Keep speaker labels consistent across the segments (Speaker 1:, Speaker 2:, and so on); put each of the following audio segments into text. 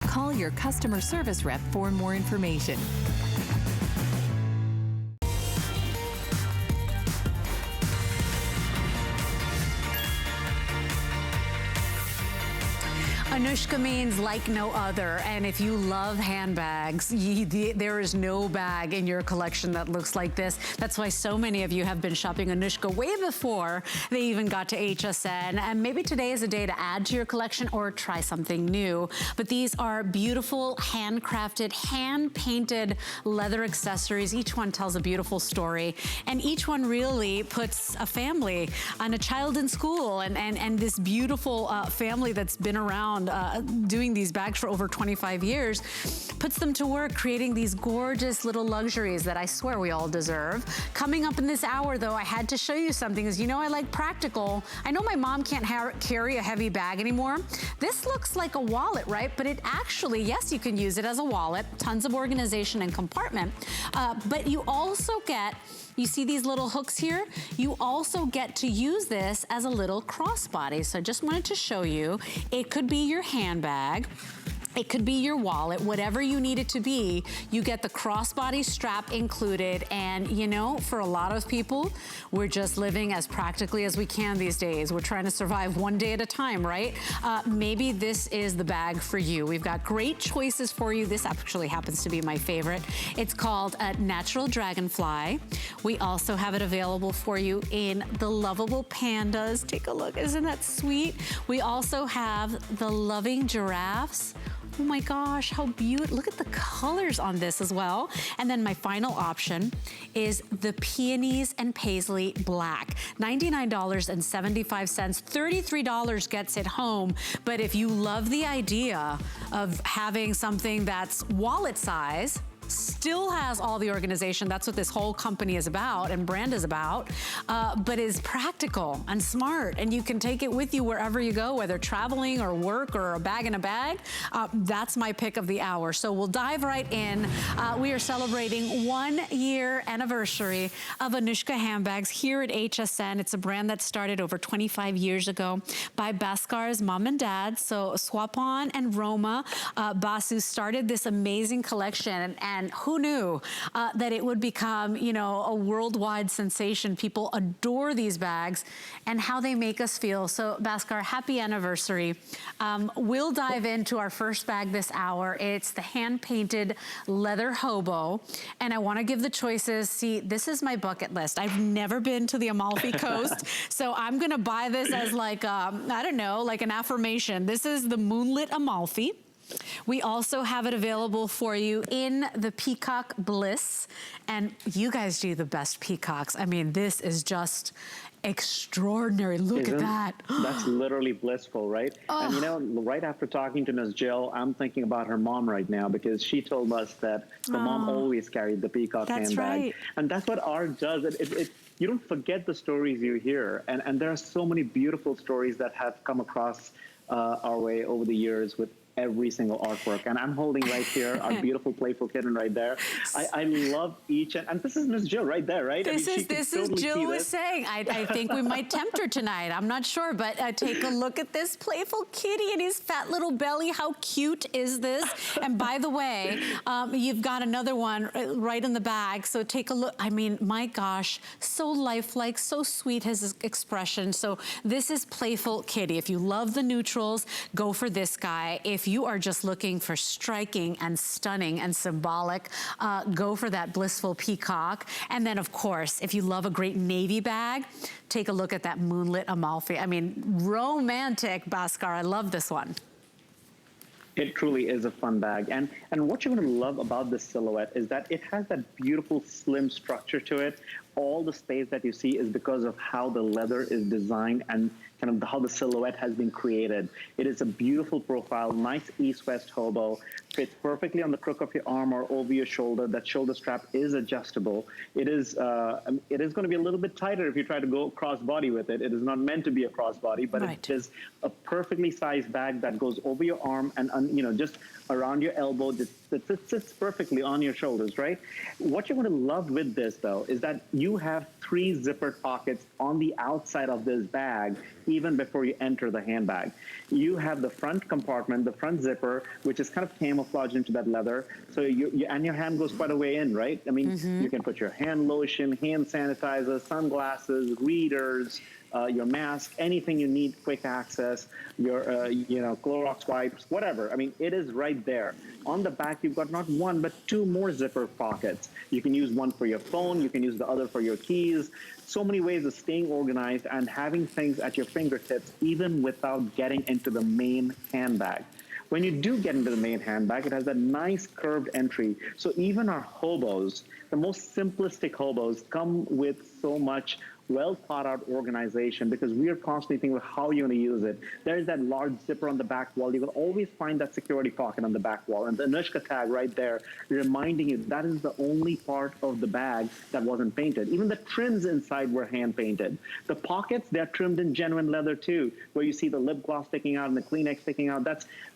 Speaker 1: Call your customer service rep for more information.
Speaker 2: Anuschka means like no other, and if you love handbags, there is no bag in your collection that looks like this. That's why so many of you have been shopping Anuschka way before they even got to HSN, and maybe today is a day to add to your collection or try something new. But these are beautiful, handcrafted, hand-painted leather accessories. Each one tells a beautiful story, and each one really puts a family and a child in school, and this beautiful family that's been around doing these bags for over 25 years, puts them to work creating these gorgeous little luxuries that I swear we all deserve. Coming up in this hour though, I had to show you something, as you know I like practical. I know my mom can't carry a heavy bag anymore. This looks like a wallet, right? But it actually, yes, you can use it as a wallet, tons of organization and compartment, but you also get, you see these little hooks here? You also get to use this as a little crossbody. So I just wanted to show you. It could be your handbag. It could be your wallet, whatever you need it to be. You get the crossbody strap included, and you know, for a lot of people, we're just living as practically as we can these days. We're trying to survive one day at a time, right? Maybe this is the bag for you. We've got great choices for you. This actually happens to be my favorite. It's called a Natural Dragonfly. We also have it available for you in the lovable pandas. Take a look, isn't that sweet? We also have the loving giraffes. Oh my gosh, how beautiful. Look at the colors on this as well. And then my final option is the Peonies and Paisley Black. $99.75, $33 gets it home. But if you love the idea of having something that's wallet size, still has all the organization, that's what this whole company is about and brand is about, but is practical and smart, and you can take it with you wherever you go, whether traveling or work or a bag in a bag. That's my pick of the hour. So we'll dive right in. We are celebrating 1 year anniversary of Anuschka Handbags here at HSN. It's a brand that started over 25 years ago by Bhaskar's mom and dad. So Swapan and Roma Basu started this amazing collection, and who knew that it would become, you know, a worldwide sensation. People adore these bags and how they make us feel. So Bhaskar, happy anniversary. We'll dive into our first bag this hour. It's the hand-painted leather hobo, and I want to give the choices. See, this is my bucket list. I've never been to the Amalfi Coast, so I'm gonna buy this as like, I don't know, like an affirmation. This is the Moonlit Amalfi. We also have it available for you in the Peacock Bliss, and you guys do the best peacocks. I mean, this is just extraordinary. Look at that.
Speaker 3: That's literally blissful, right? Oh. And you know, right after talking to Ms. Jill, I'm thinking about her mom right now, because she told us that her mom always carried the peacock handbag.
Speaker 2: Right.
Speaker 3: And that's what art does. You don't forget the stories you hear. And there are so many beautiful stories that have come across our way over the years with every single artwork. And I'm holding right here our beautiful playful kitten right there. I love each, and this is Miss Jill right there, right?
Speaker 2: This is Jill was saying. I think we might tempt her tonight. I'm not sure, but take a look at this playful kitty and his fat little belly. How cute is this? And by the way, you've got another one right in the bag, so take a look. I mean, my gosh, so lifelike, so sweet his expression. So this is playful kitty. If you love the neutrals, go for this guy. If you are just looking for striking and stunning and symbolic, go for that blissful peacock. And then of course, if you love a great navy bag, take a look at that Moonlit Amalfi. I mean, romantic, Bhaskar. I love this one.
Speaker 3: It truly is a fun bag. And what you're going to love about this silhouette is that it has that beautiful slim structure to it. All the space that you see is because of how the leather is designed and kind of how the silhouette has been created. It is a beautiful profile, nice east-west hobo, fits perfectly on the crook of your arm or over your shoulder. That shoulder strap is adjustable. It is going to be a little bit tighter if you try to go crossbody with it. It is not meant to be a crossbody, but it is a perfectly sized bag that goes over your arm and you know, just around your elbow. It sits perfectly on your shoulders, right? What you're going to love with this, though, is that you you have 3 zippered pockets on the outside of this bag, even before you enter the handbag. You have the front compartment, the front zipper, which is kind of camouflaged into that leather. So and your hand goes quite a way in, right? I mean, you can put your hand lotion, hand sanitizer, sunglasses, readers, your mask, anything you need, quick access, your, you know, Clorox wipes, whatever. I mean, it is right there. On the back, you've got not 1, but 2 more zipper pockets. You can use one for your phone. You can use the other for your keys. So many ways of staying organized and having things at your fingertips, even without getting into the main handbag. When you do get into the main handbag, it has a nice curved entry. So even our hobos, the most simplistic hobos, come with so much well thought out organization, because we are constantly thinking about how you're going to use it. There's that large zipper on the back wall. You will always find that security pocket on the back wall, and the Anuschka tag right there reminding you that is the only part of the bag that wasn't painted. Even the trims inside were hand painted. The pockets, they're trimmed in genuine leather too, where you see the lip gloss sticking out and the Kleenex sticking out.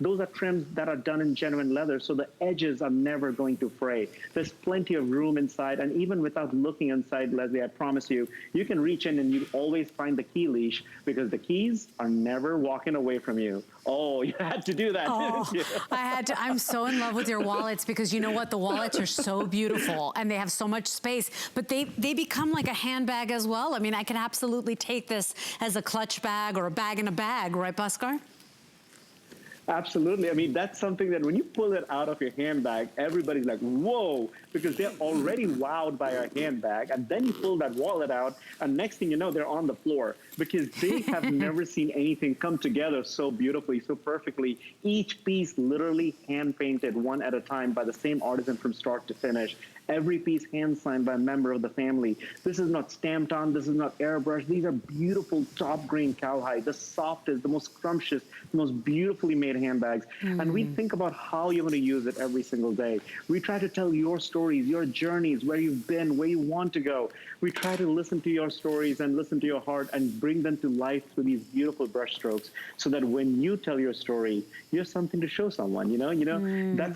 Speaker 3: Those are trims that are done in genuine leather, so the edges are never going to fray. There's plenty of room inside, and even without looking inside, Leslie, I promise you, you can reach in and you always find the key leash, because the keys are never walking away from you. Oh, you had to do that, didn't you?
Speaker 2: I had to. I'm so in love with your wallets, because you know what? The wallets are so beautiful and they have so much space, but they become like a handbag as well. I mean, I can absolutely take this as a clutch bag or a bag in a bag, right, Bhaskar?
Speaker 3: Absolutely. I mean, that's something that when you pull it out of your handbag, everybody's like, whoa, because they're already wowed by our handbag. And then you pull that wallet out, and next thing you know, they're on the floor, because they have never seen anything come together so beautifully, so perfectly. Each piece literally hand painted one at a time by the same artisan from start to finish. Every piece hand signed by a member of the family. This is not stamped on, this is not airbrushed. These are beautiful top grain cowhide, the softest, the most scrumptious, the most beautifully made handbags. And we think about how you're going to use it every single day. We try to tell your stories, your journeys, where you've been, where you want to go. We try to listen to your stories and listen to your heart and bring them to life through these beautiful brush strokes, so that when you tell your story, you have something to show someone.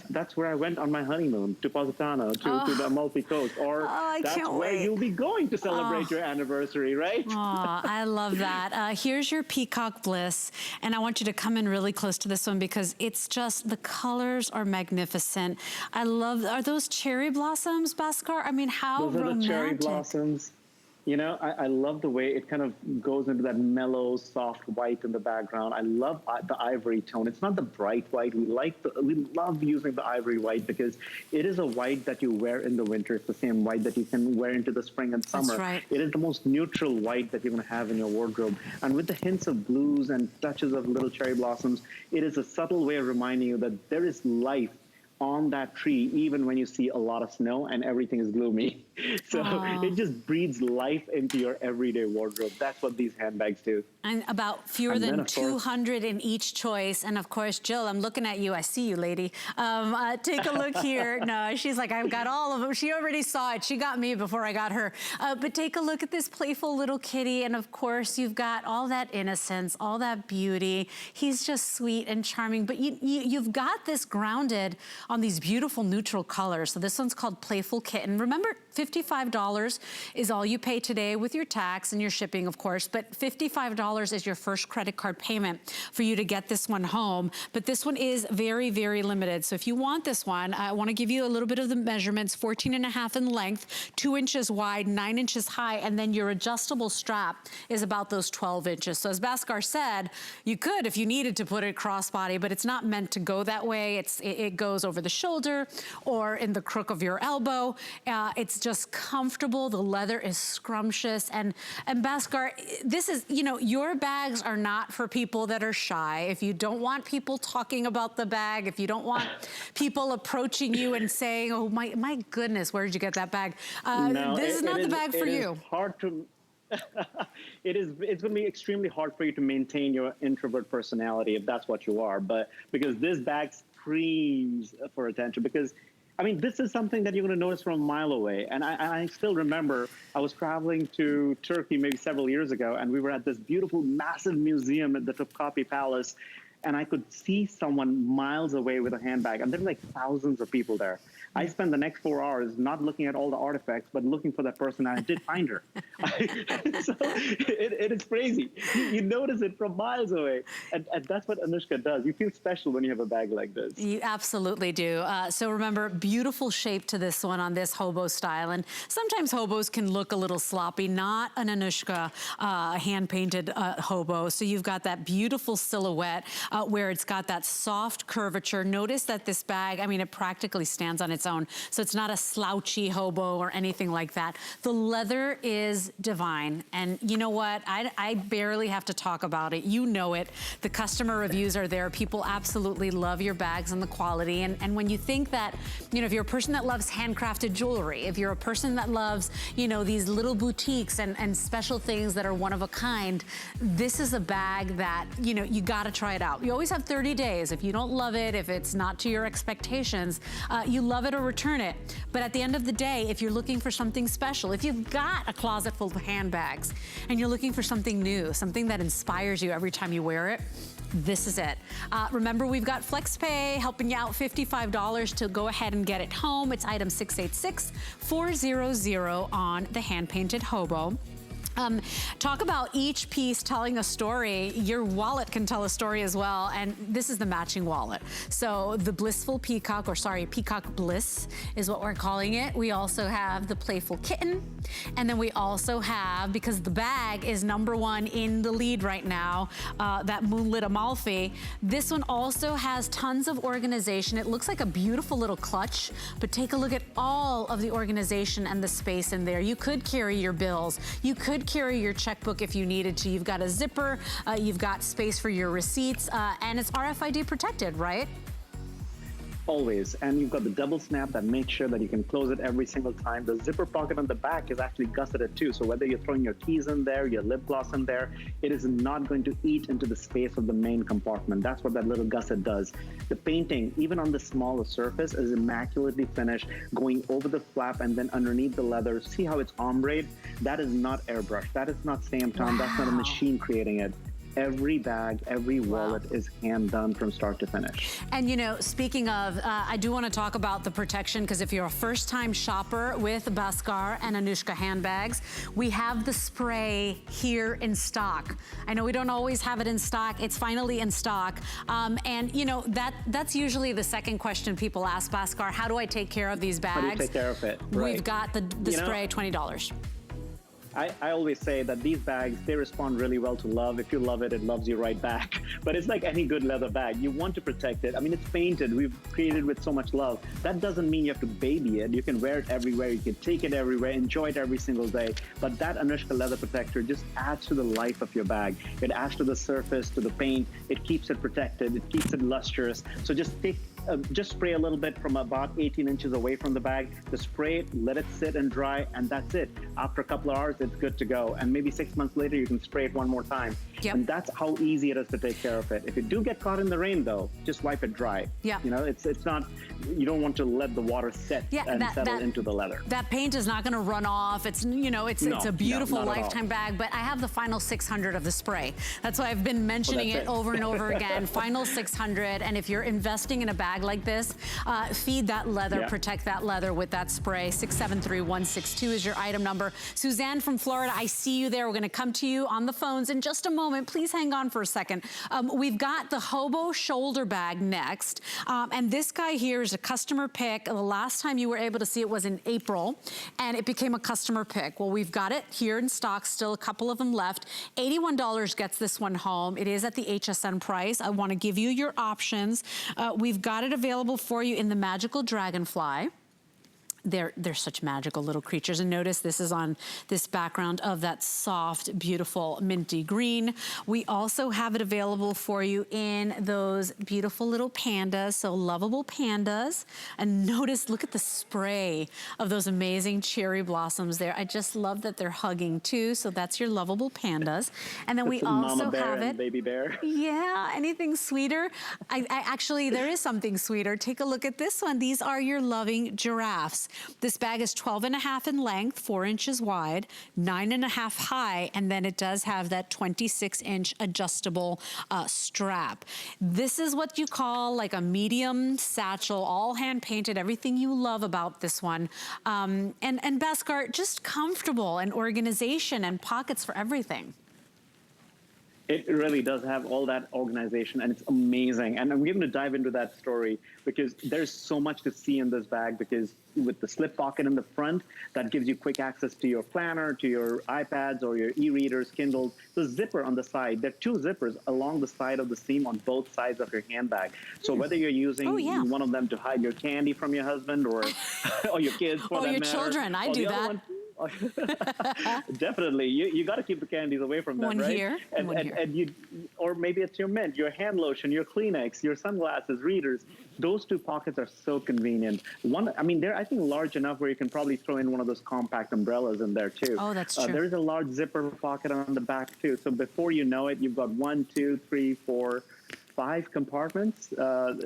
Speaker 3: That's where I went on my honeymoon, to Positano, to the Amalfi Coast, or that's where you'll be going to celebrate your anniversary, right?
Speaker 2: Oh, I love that. Here's your Peacock Bliss, and I want you to come in really close to this one, because it's just, the colors are magnificent. I love, are those cherry blossoms, Bhaskar? I mean, how romantic.
Speaker 3: Those are the cherry blossoms. You know, I love the way it kind of goes into that mellow, soft white in the background. I love the ivory tone. It's not the bright white. We love using the ivory white, because it is a white that you wear in the winter. It's the same white that you can wear into the spring and summer.
Speaker 2: That's right.
Speaker 3: It is the most neutral white that you're going to have in your wardrobe. And with the hints of blues and touches of little cherry blossoms, it is a subtle way of reminding you that there is life on that tree, even when you see a lot of snow and everything is gloomy. So it just breathes life into your everyday wardrobe. That's what these handbags do.
Speaker 2: And about fewer than 200 in each choice. And of course, Jill, I'm looking at you. I see you, lady. Take a look here. No, she's like, I've got all of them. She already saw it. She got me before I got her. But take a look at this playful little kitty. And of course, you've got all that innocence, all that beauty. He's just sweet and charming. But you've got this grounded on these beautiful neutral colors. So this one's called Playful Kitten. Remember, $55 is all you pay today with your tax and your shipping, of course, but $55 is your first credit card payment for you to get this one home. But this one is very, very limited. So if you want this one, I want to give you a little bit of the measurements: 14.5 in length, 2 inches wide, 9 inches high, and then your adjustable strap is about those 12 inches. So as Bhaskar said, you could, if you needed to, put it crossbody, but it's not meant to go that way. It goes over the shoulder or in the crook of your elbow. It's just comfortable. The leather is scrumptious. And Bhaskar, this is, you know, your bags are not for people that are shy. If you don't want people talking about the bag, if you don't want people approaching you and saying, oh my goodness, where did you get that bag?
Speaker 3: No,
Speaker 2: this is not the bag for you.
Speaker 3: It's hard to it's going to be extremely hard for you to maintain your introvert personality if that's what you are, but because this bag screams for attention. Because I mean, this is something that you're going to notice from a mile away. And I still remember I was traveling to Turkey maybe several years ago, and we were at this beautiful, massive museum at the Topkapi Palace. and I could see someone miles away with a handbag, and there were like thousands of people there. I spent the next 4 hours not looking at all the artifacts, but looking for that person, and I did find her. So it is crazy. You notice it from miles away, and that's what Anuschka does. You feel special when you have a bag like this.
Speaker 2: You absolutely do. So remember, beautiful shape to this one on this hobo style, and sometimes hobos can look a little sloppy, not an Anuschka hand-painted hobo. So you've got that beautiful silhouette where it's got that soft curvature. Notice that this bag, I mean, it practically stands on its own. So it's not a slouchy hobo or anything like that. The leather is divine. And you know what? I barely have to talk about it. You know it. The customer reviews are there. People absolutely love your bags and the quality. And when you think that, you know, if you're a person that loves handcrafted jewelry, if you're a person that loves, you know, these little boutiques and special things that are one of a kind, this is a bag that, you know, you gotta try it out. You always have 30 days. If you don't love it, if it's not to your expectations, you love it or return it. But at the end of the day, if you're looking for something special, if you've got a closet full of handbags and you're looking for something new, something that inspires you every time you wear it, this is it. Remember, we've got FlexPay helping you out $55 to go ahead and get it home. It's item 686400 on the hand-painted hobo. Talk about each piece telling a story. Your wallet can tell a story as well, and this is the matching wallet. So the Blissful Peacock, or sorry, Peacock Bliss is what we're calling it. We also have the Playful Kitten, and then we also have, because the bag is #1 in the lead right now, that Moonlit Amalfi. This one also has tons of organization. It looks like a beautiful little clutch, but take a look at all of the organization and the space in there. You could carry your bills. You could carry your checkbook if you needed to. You've got a zipper, you've got space for your receipts, and it's RFID protected, right?
Speaker 3: Always. And you've got the double snap that makes sure that you can close it every single time. The zipper pocket on the back is actually gusseted too. So whether you're throwing your keys in there, your lip gloss in there, it is not going to eat into the space of the main compartment. That's what that little gusset does. The painting, even on the smallest surface, is immaculately finished, going over the flap and then underneath the leather. See how it's ombre? That is not airbrush. That is not stamped on. That's not a machine creating it. Every bag, every wallet is hand done from start to finish.
Speaker 2: And you know, speaking of, I do want to talk about the protection, because if you're a first-time shopper with Bhaskar and Anuschka handbags, we have the spray here in stock. I know we don't always have it in stock. It's finally in stock. And you know, that's usually the second question people ask Bhaskar: how do I take care of these bags?
Speaker 3: How do you take care of it? Right.
Speaker 2: We've got the spray, $20.
Speaker 3: I always say that these bags, they respond really well to love. If you love it, it loves you right back. But it's like any good leather bag. You want to protect it. I mean, it's painted. We've created with so much love. That doesn't mean you have to baby it. You can wear it everywhere. You can take it everywhere, enjoy it every single day. But that Anuschka leather protector just adds to the life of your bag. It adds to the surface, to the paint. It keeps it protected. It keeps it lustrous. So just spray a little bit from about 18 inches away from the bag. Just spray it, let it sit and dry, and that's it. After a couple of hours, it's good to go. And maybe 6 months later, you can spray it one more time.
Speaker 2: Yep.
Speaker 3: And that's how easy it is to take care of it. If you do get caught in the rain, though, just wipe it dry.
Speaker 2: Yeah.
Speaker 3: You know, it's not, you don't want to let the water set and settle into the leather.
Speaker 2: That paint is not going to run off. It's, you know, it's a beautiful lifetime bag, but I have the final 600 of the spray. That's why I've been mentioning it over and over again. Final 600. And if you're investing in a bag like this, feed that leather, protect that leather with that spray. 673162 is your item number. Suzanne from Florida, I see you there. We're going to come to you on the phones in just a moment. Please hang on for a second. We've got the hobo shoulder bag next. And this guy here is a customer pick. The last time you were able to see it was in April, and it became a customer pick. Well, we've got it here in stock, still a couple of them left. $81 gets this one home. It is at the HSN price. I want to give you your options. We've got it available for you in the Magical Dragonfly. They're such magical little creatures. And notice this is on this background of that soft, beautiful minty green. We also have it available for you in those beautiful little pandas, so lovable pandas. And notice, look at the spray of those amazing cherry blossoms there. I just love that they're hugging too, so that's your lovable pandas. And then we also
Speaker 3: Mama bear
Speaker 2: have it.
Speaker 3: And baby bear.
Speaker 2: Yeah, anything sweeter? I actually, there is something sweeter. Take a look at this one. These are your loving giraffes. This bag is 12.5 in length, 4 inches wide, 9.5 high, and then it does have that 26-inch adjustable strap. This is what you call like a medium satchel, all hand painted, everything you love about this one. And Bhaskar, just comfortable and organization and pockets for everything.
Speaker 3: It really does have all that organization, and it's amazing. And I'm going to dive into that story because there's so much to see in this bag, because with the slip pocket in the front, that gives you quick access to your planner, to your iPads or your e-readers, Kindles. The zipper on the side, there are 2 zippers along the side of the seam on both sides of your handbag. So whether you're using one of them to hide your candy from your husband or, or your kids for that
Speaker 2: your
Speaker 3: matter,
Speaker 2: children, I do that.
Speaker 3: Definitely, you got to keep the candies away from them,
Speaker 2: one
Speaker 3: right?
Speaker 2: Here, and one here.
Speaker 3: And you, or maybe it's your mint, your hand lotion, your Kleenex, your sunglasses, readers. Those 2 pockets are so convenient. One, I mean, they're I think large enough where you can probably throw in one of those compact umbrellas in there too.
Speaker 2: Oh, that's true.
Speaker 3: There's a large zipper pocket on the back too. So before you know it, you've got 1, 2, 3, 4, 5 compartments.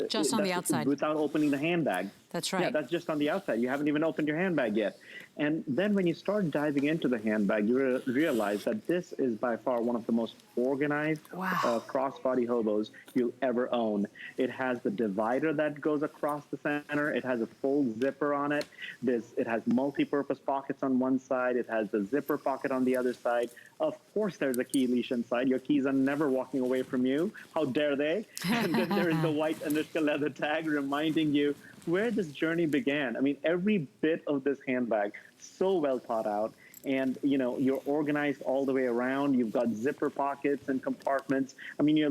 Speaker 2: Just on the outside.
Speaker 3: Without opening the handbag.
Speaker 2: That's right.
Speaker 3: Yeah, that's just on the outside. You haven't even opened your handbag yet. And then when you start diving into the handbag, you realize that this is by far one of the most organized crossbody hobos you'll ever own. It has the divider that goes across the center. It has a full zipper on it. It has multi-purpose pockets on one side. It has the zipper pocket on the other side. Of course, there's a key leash inside. Your keys are never walking away from you. How dare they? And then there is the white Anuschka leather tag reminding you where this journey began. I mean, every bit of this handbag, so well thought out. And, you know, you're organized all the way around. You've got zipper pockets and compartments. I mean, you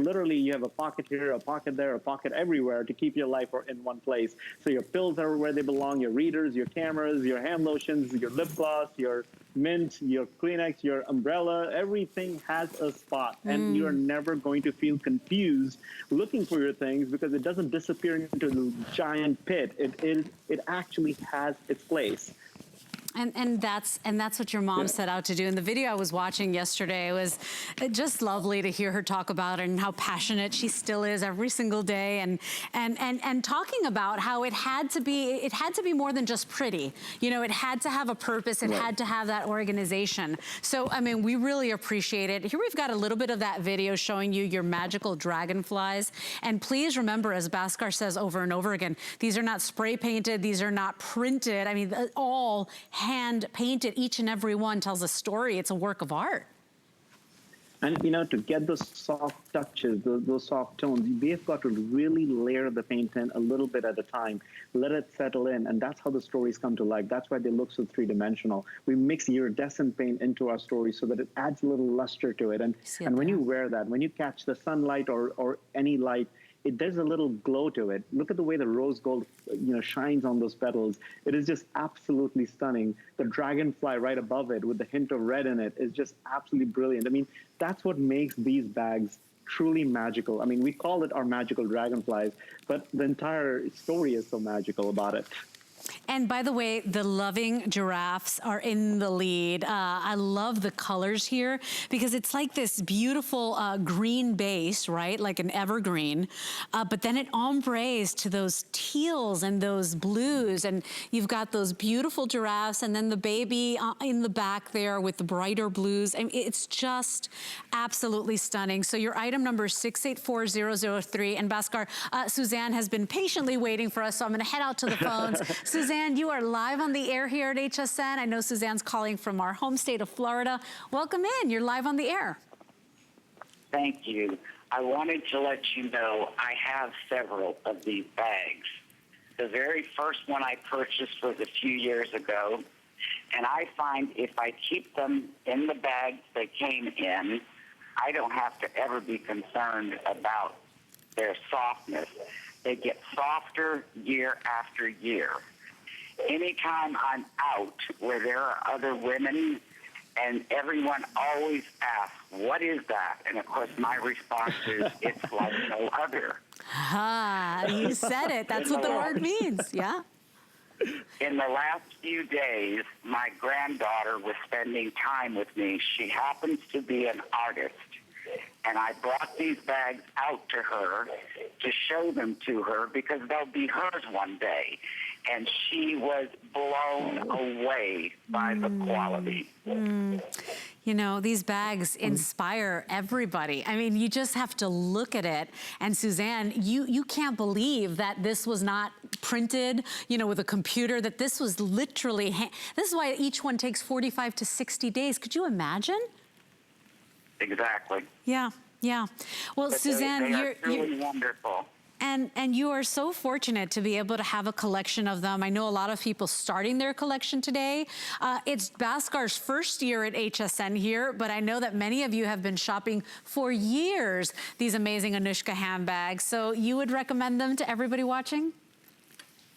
Speaker 3: have a pocket here, a pocket there, a pocket everywhere to keep your life in one place. So your pills are where they belong, your readers, your cameras, your hand lotions, your lip gloss, your mint, your Kleenex, your umbrella, everything has a spot. And you're never going to feel confused looking for your things because it doesn't disappear into the giant pit. It actually has its place.
Speaker 2: And that's what your mom set out to do. In the video I was watching yesterday, it was just lovely to hear her talk about it and how passionate she still is every single day, and talking about how it had to be more than just pretty. You know, it had to have a purpose. It had to have that organization. So I mean, we really appreciate it. Here we've got a little bit of that video showing you your magical dragonflies. And please remember, as Bhaskar says over and over again, these are not spray painted. These are not printed. I mean, all hand painted. Each and every one tells a story. It's a work of art.
Speaker 3: And, you know, to get those soft touches, those soft tones, we've got to really layer the paint in a little bit at a time, let it settle in, and that's how the stories come to life. That's why they look so three-dimensional. We mix iridescent paint into our story so that it adds a little luster to it. And when you wear that, when you catch the sunlight or any light, there's a little glow to it. Look at the way the rose gold, you know, shines on those petals. It is just absolutely stunning. The dragonfly right above it with the hint of red in it is just absolutely brilliant. I mean, that's what makes these bags truly magical. I mean, we call it our magical dragonflies, but the entire story is so magical about it.
Speaker 2: And by the way, the loving giraffes are in the lead. I love the colors here because it's like this beautiful green base, right? Like an evergreen. But then it ombres to those teals and those blues. And you've got those beautiful giraffes and then the baby in the back there with the brighter blues. I mean, it's just absolutely stunning. So your item number is 684003. And Bhaskar, Suzanne has been patiently waiting for us, so I'm going to head out to the phones. Suzanne, you are live on the air here at HSN. I know Suzanne's calling from our home state of Florida. Welcome in. You're live on the air.
Speaker 4: Thank you. I wanted to let you know I have several of these bags. The very first one I purchased was a few years ago, and I find if I keep them in the bags they came in, I don't have to ever be concerned about their softness. They get softer year after year. Anytime I'm out where there are other women, and everyone always asks, what is that? And of course, my response is, it's like no other.
Speaker 2: Ah, you said it. That's what the word means, yeah?
Speaker 4: In the last few days, my granddaughter was spending time with me. She happens to be an artist. And I brought these bags out to her to show them to her because they'll be hers one day. And she was blown away by the quality.
Speaker 2: You know, these bags inspire everybody. I mean, you just have to look at it. And Suzanne, you can't believe that this was not printed, you know, with a computer, that this was literally, this is why each one takes 45 to 60 days. Could you imagine?
Speaker 4: Exactly.
Speaker 2: Yeah, yeah. Well,
Speaker 4: But
Speaker 2: Suzanne,
Speaker 4: you're really wonderful.
Speaker 2: And you are so fortunate to be able to have a collection of them. I know a lot of people starting their collection today. It's Bhaskar's first year at HSN here, but I know that many of you have been shopping for years these amazing Anuschka handbags. So you would recommend them to everybody watching?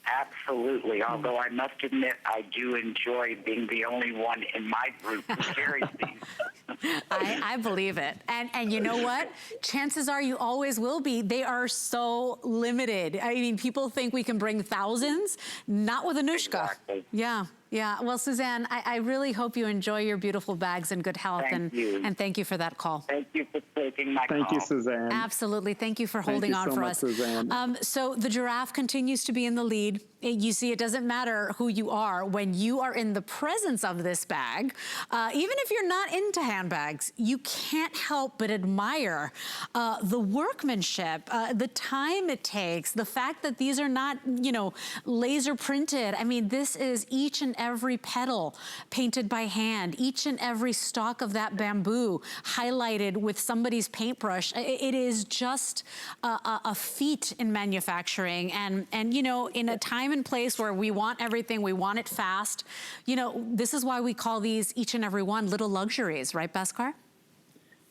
Speaker 4: Absolutely, although I must admit I do enjoy being the only one in my group who carries these.
Speaker 2: I believe it. And you know what? Chances are you always will be. They are so limited. I mean, people think we can bring thousands, not with Anuschka.
Speaker 4: Exactly.
Speaker 2: Yeah. Yeah, well, Suzanne, I really hope you enjoy your beautiful bags in good health.
Speaker 4: Thank you.
Speaker 2: And thank you for that call.
Speaker 4: Thank you for taking my call.
Speaker 3: Thank you, Suzanne.
Speaker 2: Absolutely. Thank you for holding on
Speaker 3: so
Speaker 2: for
Speaker 3: much,
Speaker 2: us.
Speaker 3: Suzanne.
Speaker 2: So the giraffe continues to be in the lead. You see, it doesn't matter who you are. When you are in the presence of this bag, even if you're not into handbags, you can't help but admire the workmanship, the time it takes, the fact that these are not, you know, laser printed. I mean, this is each and every petal painted by hand, each and every stalk of that bamboo highlighted with somebody's paintbrush. It is just a feat in manufacturing. And you know, in a time and place where we want everything, we want it fast, you know, this is why we call these, each and every one, little luxuries, right, Bhaskar?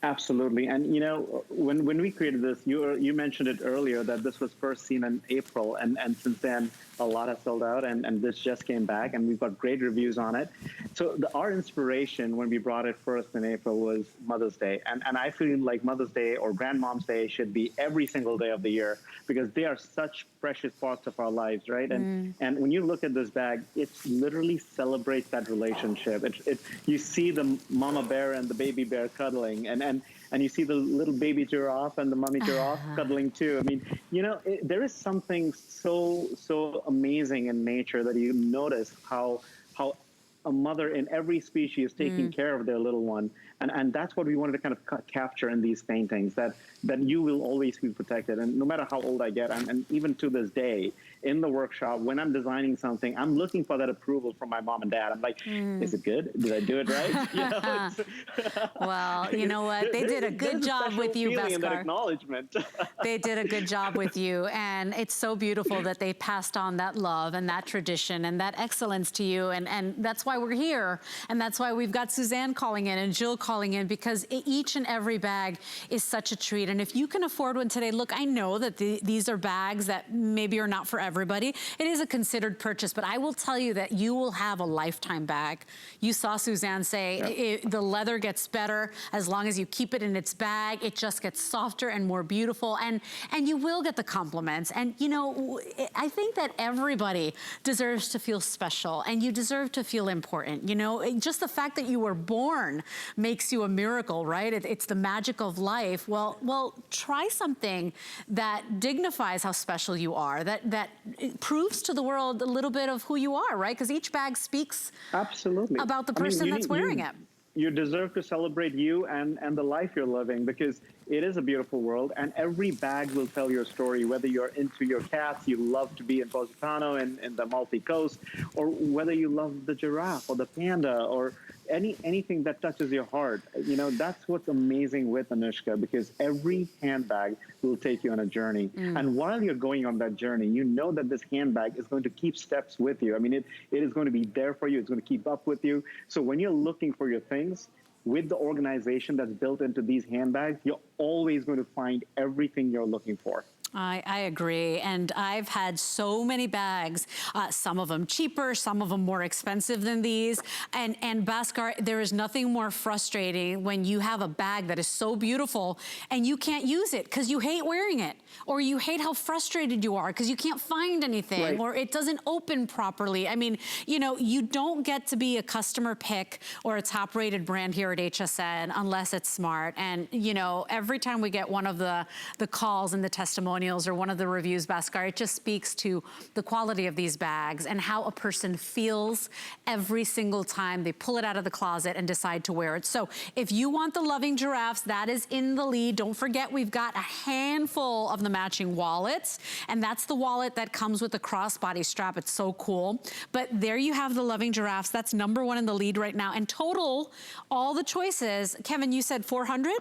Speaker 3: Absolutely. And, you know, when we created this, you mentioned it earlier that this was first seen in April. And since then, a lot has sold out. And this just came back. And we've got great reviews on it. So our inspiration when we brought it first in April was Mother's Day. And I feel like Mother's Day or Grandmom's Day should be every single day of the year because they are such precious parts of our lives, right? And when you look at this bag, it literally celebrates that relationship. You see the mama bear and the baby bear cuddling, and you see the little baby giraffe and the mommy giraffe cuddling too. I mean, you know, there is something so amazing in nature that you notice how a mother in every species taking care of their little one. And that's what we wanted to kind of capture in these paintings, that you will always be protected. And no matter how old I get, and even to this day, in the workshop, when I'm designing something, I'm looking for that approval from my mom and dad. I'm like, is it good? Did I do it right? You know,
Speaker 2: well, you know what? They did a good job with you, Bhaskar.
Speaker 3: That acknowledgement.
Speaker 2: They did a good job with you. And it's so beautiful that they passed on that love and that tradition and that excellence to you. And that's why we're here. And that's why we've got Suzanne calling in and Jill calling in, because each and every bag is such a treat. And if you can afford one today, look, I know that these are bags that maybe are not for everybody. It is a considered purchase, but I will tell you that you will have a lifetime bag. You saw Suzanne say the leather gets better as long as you keep it in its bag. It just gets softer and more beautiful, and you will get the compliments. And you know, I think that everybody deserves to feel special, and you deserve to feel important. You know, just the fact that you were born makes you a miracle, right? It's the magic of life. Well, try something that dignifies how special you are, that it proves to the world a little bit of who you are, right? Because each bag speaks
Speaker 3: absolutely
Speaker 2: about the person that's wearing it.
Speaker 3: You deserve to celebrate you and the life you're living, because it is a beautiful world, and every bag will tell your story, whether you're into your cats, you love to be in Positano and in the Maltese Coast, or whether you love the giraffe or the panda or anything that touches your heart. You know, that's what's amazing with Anuschka, because every handbag will take you on a journey. And while you're going on that journey, you know that this handbag is going to keep steps with you. I mean, it is going to be there for you. It's going to keep up with you. So when you're looking for your things, with the organization that's built into these handbags, you're always going to find everything you're looking for.
Speaker 2: I agree, and I've had so many bags, some of them cheaper, some of them more expensive than these, and Bhaskar, there is nothing more frustrating when you have a bag that is so beautiful and you can't use it because you hate wearing it, or you hate how frustrated you are because you can't find anything,
Speaker 3: right,
Speaker 2: or it doesn't open properly. I mean, you know, you don't get to be a customer pick or a top-rated brand here at HSN unless it's smart, and you know, every time we get one of the calls and the testimonials or one of the reviews, Bhaskar, it just speaks to the quality of these bags and how a person feels every single time they pull it out of the closet and decide to wear it. So if you want the loving giraffes, that is in the lead. Don't forget, we've got a handful of the matching wallets, and that's the wallet that comes with the crossbody strap. It's so cool. But there you have the loving giraffes. That's #1 in the lead right now. And total, all the choices, Kevin, you said 400?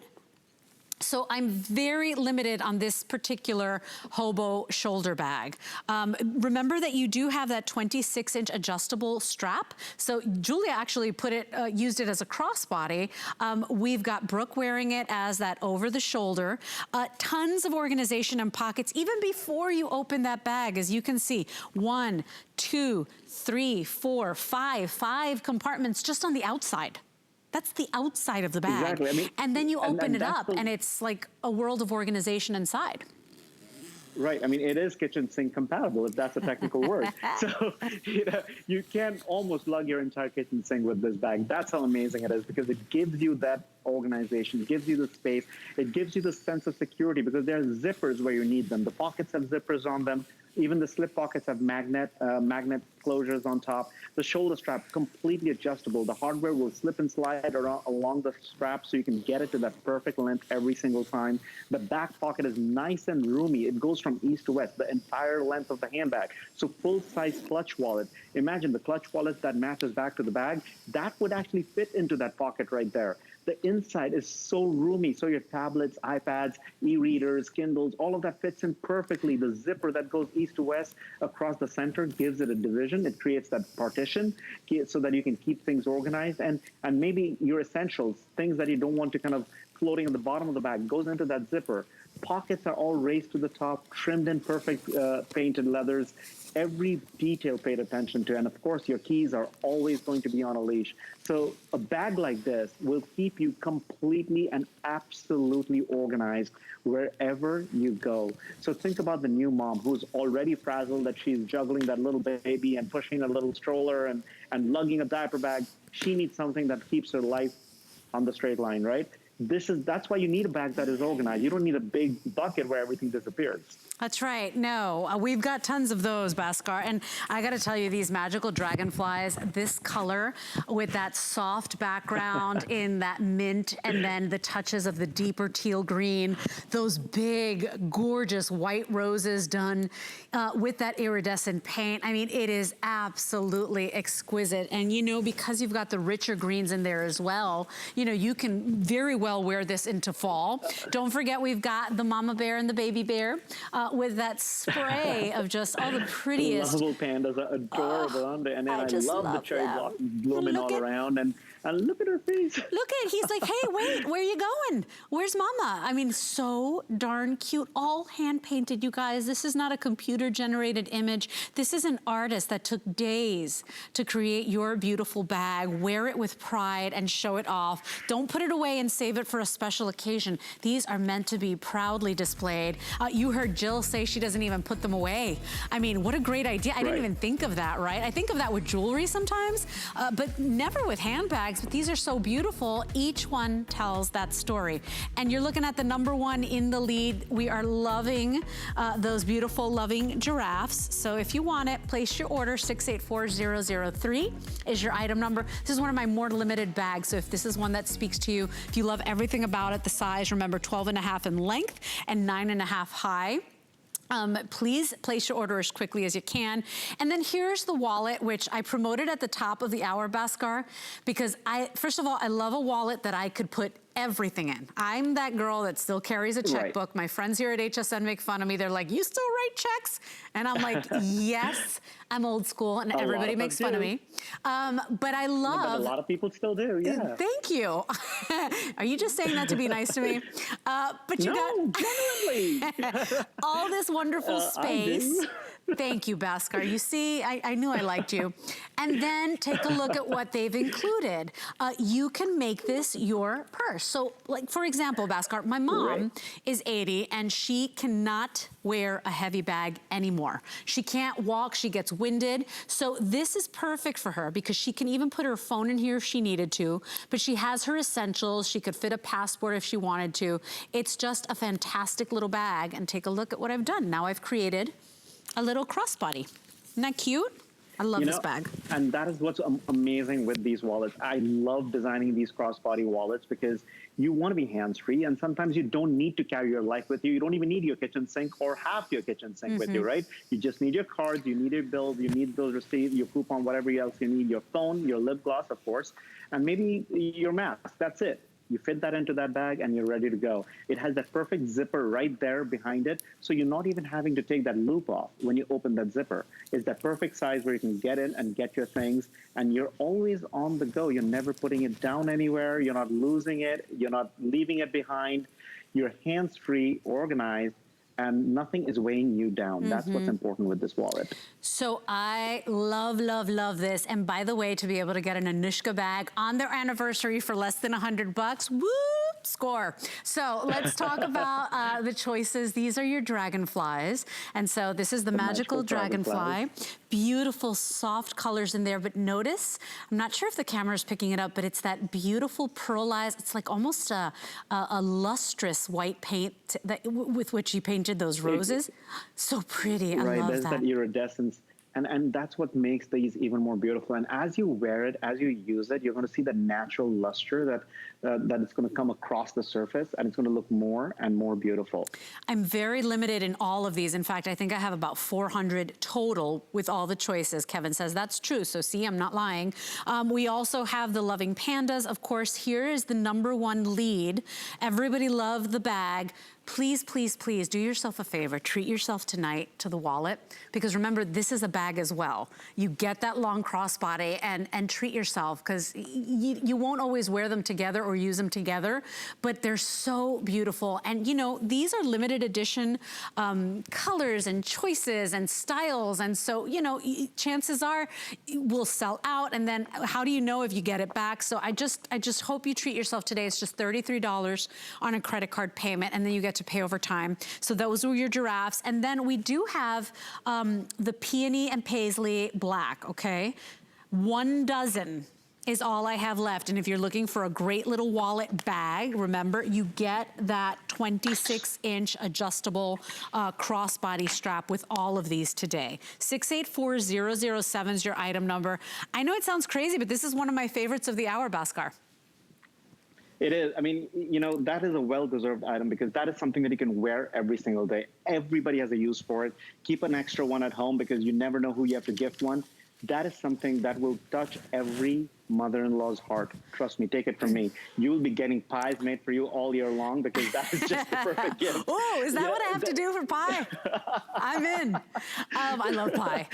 Speaker 2: So I'm very limited on this particular hobo shoulder bag. Remember that you do have that 26-inch adjustable strap. So Julia actually used it as a crossbody. We've got Brooke wearing it as that over the shoulder. Tons of organization and pockets, even before you open that bag, as you can see. 1, 2, 3, 4, 5 compartments just on the outside. That's the outside of the bag.
Speaker 3: Exactly. I mean,
Speaker 2: and then you open it up
Speaker 3: and
Speaker 2: it's like a world of organization inside.
Speaker 3: Right. I mean, it is kitchen sink compatible, if that's a technical word. So, you know, you can almost lug your entire kitchen sink with this bag. That's how amazing it is, because it gives you that organization, it gives you the space, it gives you the sense of security, because there are zippers where you need them. The pockets have zippers on them. Even the slip pockets have magnet closures on top. The shoulder strap, completely adjustable. The hardware will slip and slide along the strap so you can get it to that perfect length every single time. The back pocket is nice and roomy. It goes from east to west, the entire length of the handbag. So full-size clutch wallet. Imagine the clutch wallet that matches back to the bag. That would actually fit into that pocket right there. The inside is so roomy, so your tablets, iPads, e-readers, Kindles, all of that fits in perfectly. The zipper that goes east to west across the center gives it a division. It creates that partition so that you can keep things organized. And maybe your essentials, things that you don't want to kind of floating on the bottom of the bag, goes into that zipper. Pockets are all raised to the top, trimmed in perfect painted leathers. Every detail paid attention to, and of course your keys are always going to be on a leash. So a bag like this will keep you completely and absolutely organized wherever you go. So think about the new mom who's already frazzled that she's juggling that little baby and pushing a little stroller and lugging a diaper bag. She needs something that keeps her life on the straight line, right? That's why you need a bag that is organized. You don't need a big bucket where everything disappears.
Speaker 2: That's right. No, we've got tons of those, Bhaskar. And I got to tell you, these magical dragonflies, this color with that soft background in that mint, and then the touches of the deeper teal green, those big, gorgeous white roses done with that iridescent paint. I mean, it is absolutely exquisite. And, you know, because you've got the richer greens in there as well, you know, you can very well wear this into fall. Don't forget, we've got the mama bear and the baby bear with that spray of just all the prettiest.
Speaker 3: Lovable pandas are adorable, aren't they? And then I love the cherry blossoms blooming all around. And look at her face.
Speaker 2: Look at, he's like, hey, wait, where are you going? Where's mama? I mean, so darn cute. All hand painted, you guys. This is not a computer generated image. This is an artist that took days to create your beautiful bag. Wear it with pride and show it off. Don't put it away and save it for a special occasion. These are meant to be proudly displayed. You heard Jill say she doesn't even put them away. I mean, what a great idea. I didn't even think of that, right? I think of that with jewelry sometimes, but never with handbags. But these are so beautiful. Each one tells that story. And you're looking at the #1 in the lead. We are loving those beautiful, loving giraffes. So if you want it, place your order. 684003 is your item number. This is one of my more limited bags. So if this is one that speaks to you, if you love everything about it, the size, remember 12.5 in length and 9.5 high. Please place your order as quickly as you can. And then here's the wallet, which I promoted at the top of the hour, Bhaskar, because first of all, I love a wallet that I could put everything in. I'm that girl that still carries a checkbook.
Speaker 3: Right.
Speaker 2: My friends here at HSN make fun of me. They're like, you still write checks? And I'm like, yes, I'm old school, and everybody makes fun of me. But I love...
Speaker 3: But a lot of people still do, yeah.
Speaker 2: Thank you. Are you just saying that to be nice to me? But you got
Speaker 3: genuinely.
Speaker 2: all this wonderful space.
Speaker 3: I do.
Speaker 2: Thank you, Bhaskar. You see, I knew I liked you. And then take a look at what they've included. You can make this your purse. So, like, for example, Bhaskar, my mom is 80 and she cannot wear a heavy bag anymore. She can't walk, she gets winded. So this is perfect for her because she can even put her phone in here if she needed to, but she has her essentials. She could fit a passport if she wanted to. It's just a fantastic little bag. And take a look at what I've done. Now I've created a little crossbody. Isn't that cute? I love this bag.
Speaker 3: And that is what's amazing with these wallets. I love designing these crossbody wallets because you want to be hands-free, and sometimes you don't need to carry your life with you. You don't even need your kitchen sink or half your kitchen sink with you, right? You just need your cards, you need your bills, you need those receipts, your coupon, whatever else you need, your phone, your lip gloss, of course, and maybe your mask. That's it. You fit that into that bag and you're ready to go. It has that perfect zipper right there behind it, so you're not even having to take that loop off when you open that zipper. It's that perfect size where you can get in and get your things, and you're always on the go. You're never putting it down anywhere. You're not losing it. You're not leaving it behind. You're hands-free, organized, and nothing is weighing you down. That's what's important with this wallet.
Speaker 2: So I love, love, love this. And by the way, to be able to get an Anuschka bag on their anniversary for less than $100, whoop, score. So let's talk about the choices. These are your dragonflies. And so this is the magical dragonfly. Beautiful, soft colors in there. But notice, I'm not sure if the camera is picking it up, but it's that beautiful pearlized, it's like almost a lustrous white paint that, with which you painted those roses. So pretty. I love
Speaker 3: there's
Speaker 2: that.
Speaker 3: that iridescence. And that's what makes these even more beautiful. And as you wear it, as you use it, you're going to see the natural luster that it's going to come across the surface, and it's going to look more and more beautiful.
Speaker 2: I'm very limited in all of these. In fact, I think I have about 400 total with all the choices. Kevin says that's true. So see, I'm not lying. We also have the Loving Pandas. Of course, here is the #1 lead. Everybody loved the bag. Please, please, please do yourself a favor. Treat yourself tonight to the wallet, because remember, this is a bag as well. You get that long crossbody and treat yourself, because you won't always wear them together or use them together, but they're so beautiful. And you know, these are limited edition colors and choices and styles. And so, you know, chances are we'll sell out. And then how do you know if you get it back? So I just hope you treat yourself today. It's just $33 on a credit card payment, and then you get to pay over time. So those were your giraffes. And then we do have the peony and paisley black, okay? 1 dozen is all I have left. And if you're looking for a great little wallet bag, remember, you get that 26-inch adjustable crossbody strap with all of these today. 684007 is your item number. I know it sounds crazy, but this is one of my favorites of the hour, Bhaskar.
Speaker 3: It is. I mean, you know, that is a well-deserved item, because that is something that you can wear every single day. Everybody has a use for it. Keep an extra one at home, because you never know who you have to gift one. That is something that will touch every mother-in-law's heart. Trust me, take it from me. You'll be getting pies made for you all year long, because that is just the perfect gift.
Speaker 2: Oh, is that what I have to do for pie? I'm in. I love pie.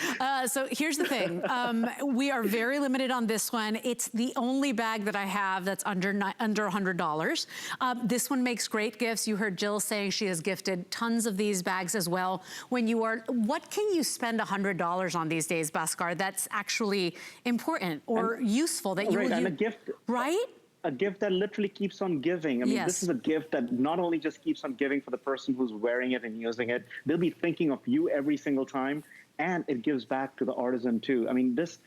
Speaker 2: So here's the thing. We are very limited on this one. It's the only bag that I have that's under $100. This one makes great gifts. You heard Jill saying she has gifted tons of these bags as well. When you are, what can you spend $100 on these days, Bhaskar, that's actually important or useful that you will use?
Speaker 3: And a gift,
Speaker 2: right?
Speaker 3: A gift that literally keeps on giving. I mean, this is a gift that not only just keeps on giving for the person who's wearing it and using it, they'll be thinking of you every single time, and it gives back to the artisan too. I mean, this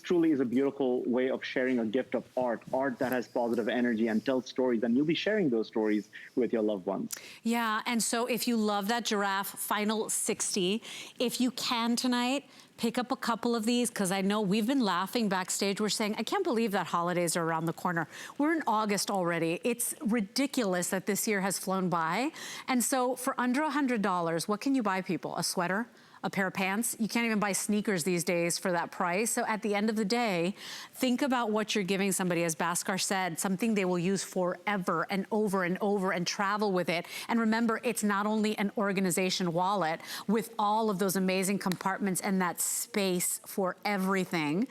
Speaker 3: truly is a beautiful way of sharing a gift of art that has positive energy and tells stories, and you'll be sharing those stories with your loved ones. Yeah, and so if you love that giraffe, final 60, if you can tonight, pick up a couple of these, because I know we've been laughing backstage. We're saying, I can't believe that holidays are around the corner. We're in August already. It's ridiculous that this year has flown by. And so for under $100, what can you buy people? A sweater?
Speaker 2: a pair of pants. You can't even buy sneakers these days for that price. So at the end of the day, think about what you're giving somebody, as Bhaskar said, something they will use forever and over and travel with it. And remember, it's not only an organization wallet with all of those amazing compartments and that space for everything,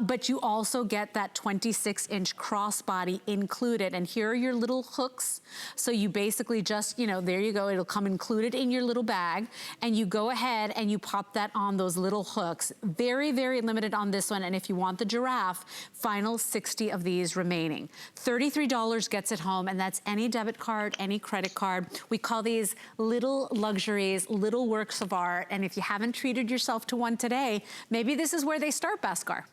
Speaker 2: but you also get that 26-inch crossbody included. And here are your little hooks. So you basically just, you know, there you go. It'll come included in your little bag, and you go ahead and you pop that on those little hooks. Very, very limited on this one. And if you want the giraffe, final 60 of these remaining. $33 gets it home, and that's any debit card, any credit card. We call these little luxuries, little works of art. And if you haven't treated yourself to one today, maybe this is where they start, Bhaskar.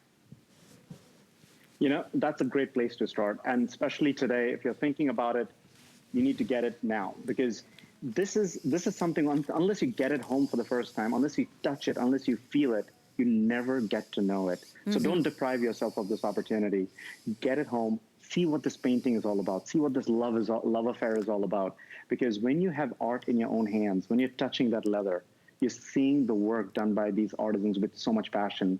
Speaker 3: You know, that's a great place to start. And especially today, if you're thinking about it, you need to get it now, because this is something, unless you get it home for the first time, unless you touch it, unless you feel it, you never get to know it. So don't deprive yourself of this opportunity. Get it home, see what this painting is all about, see what this love affair is all about. Because when you have art in your own hands, when you're touching that leather, you're seeing the work done by these artisans with so much passion.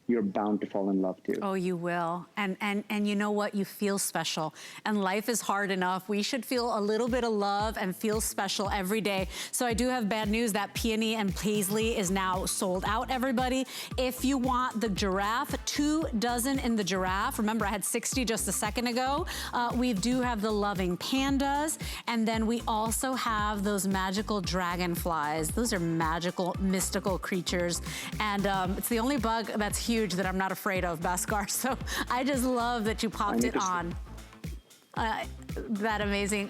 Speaker 3: You're bound to fall in love too.
Speaker 2: Oh, you will. And you know what? You feel special. And life is hard enough. We should feel a little bit of love and feel special every day. So I do have bad news. That peony and paisley is now sold out, everybody. If you want the giraffe, 2 dozen in the giraffe. Remember, I had 60 just a second ago. We do have the loving pandas. And then we also have those magical dragonflies. Those are magical, mystical creatures. And it's the only bug that's huge that I'm not afraid of, Bhaskar. So I just love that you popped it on. That amazing,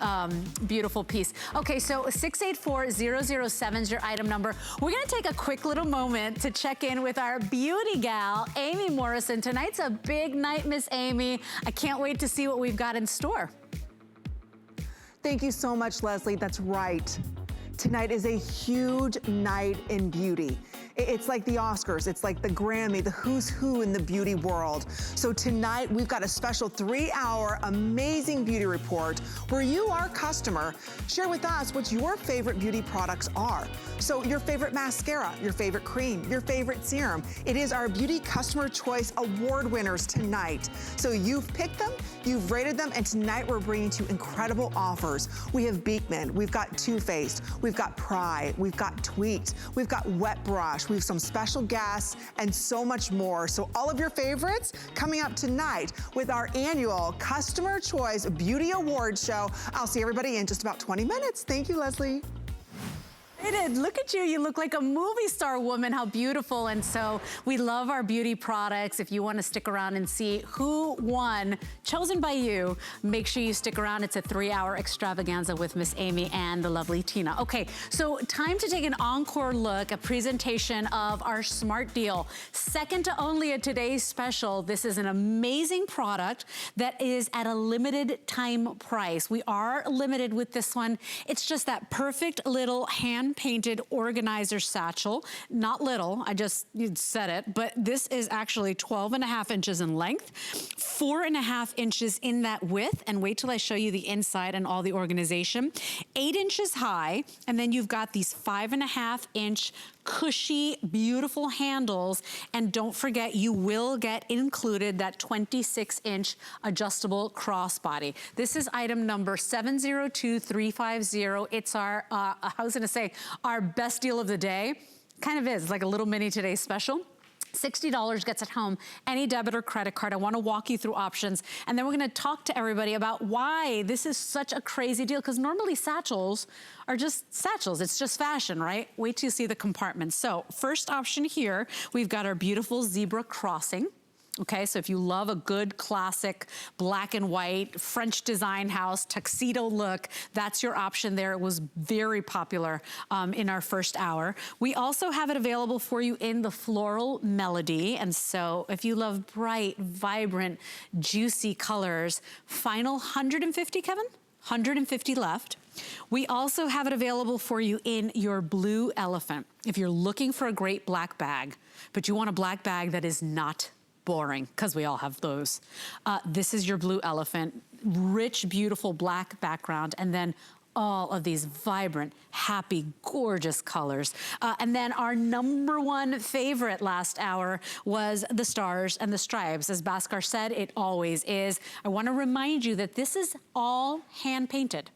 Speaker 2: beautiful piece. Okay, so 684007 is your item number. We're gonna take a quick little moment to check in with our beauty gal, Amy Morrison. Tonight's a big night, Miss Amy. I can't wait to see what we've got in store.
Speaker 5: Thank you so much, Leslie. That's right. Tonight is a huge night in beauty. It's like the Oscars, it's like the Grammy, the who's who in the beauty world. So tonight we've got a special 3-hour amazing beauty report where you, our customer, share with us what your favorite beauty products are. So your favorite mascara, your favorite cream, your favorite serum. It is our Beauty Customer Choice Award winners tonight. So you've picked them, you've rated them, and tonight we're bringing to you incredible offers. We have Beekman, we've got Too Faced, we've got Pry, we've got Tweaked, we've got Wet Brush, we have some special guests, and so much more. So all of your favorites coming up tonight with our annual Customer Choice Beauty Award Show. I'll see everybody in just about 20 minutes. Thank you, Leslie.
Speaker 2: Look at you, you look like a movie star woman, how beautiful. And so we love our beauty products. If you want to stick around and see who won, chosen by you, make sure you stick around. It's a 3-hour extravaganza with Miss Amy and the lovely Tina. Okay, so time to take an encore look, a presentation of our Smart Deal. Second to only at today's special. This is an amazing product that is at a limited time price. We are limited with this one. It's just that perfect little hand-painted organizer satchel. Not little, I just said it, but this is actually 12.5 inches in length, 4.5 inches in that width, and wait till I show you the inside and all the organization. 8 inches high, and then you've got these 5.5 inch cushy, beautiful handles. And don't forget, you will get included that 26-inch adjustable crossbody. This is item number 702350. It's our, I was gonna say, our best deal of the day. Kind of is, like a little mini today's special. $60 gets it home, any debit or credit card. I want to walk you through options, and then we're going to talk to everybody about why this is such a crazy deal, because normally satchels are just satchels. It's just fashion, right? Wait till you see the compartments. So first option here, we've got our beautiful zebra crossing. Okay, so if you love a good classic black and white French design house tuxedo look, that's your option there. It was very popular in our first hour. We also have it available for you in the floral melody. And so if you love bright, vibrant, juicy colors, final 150, Kevin? 150 left. We also have it available for you in your blue elephant. If you're looking for a great black bag, but you want a black bag that is not boring, because we all have those. This is your blue elephant, rich, beautiful black background, and then all of these vibrant, happy, gorgeous colors. And then our #1 favorite last hour was the stars and the stripes. As Bhaskar said, it always is. I want to remind you that this is all hand painted.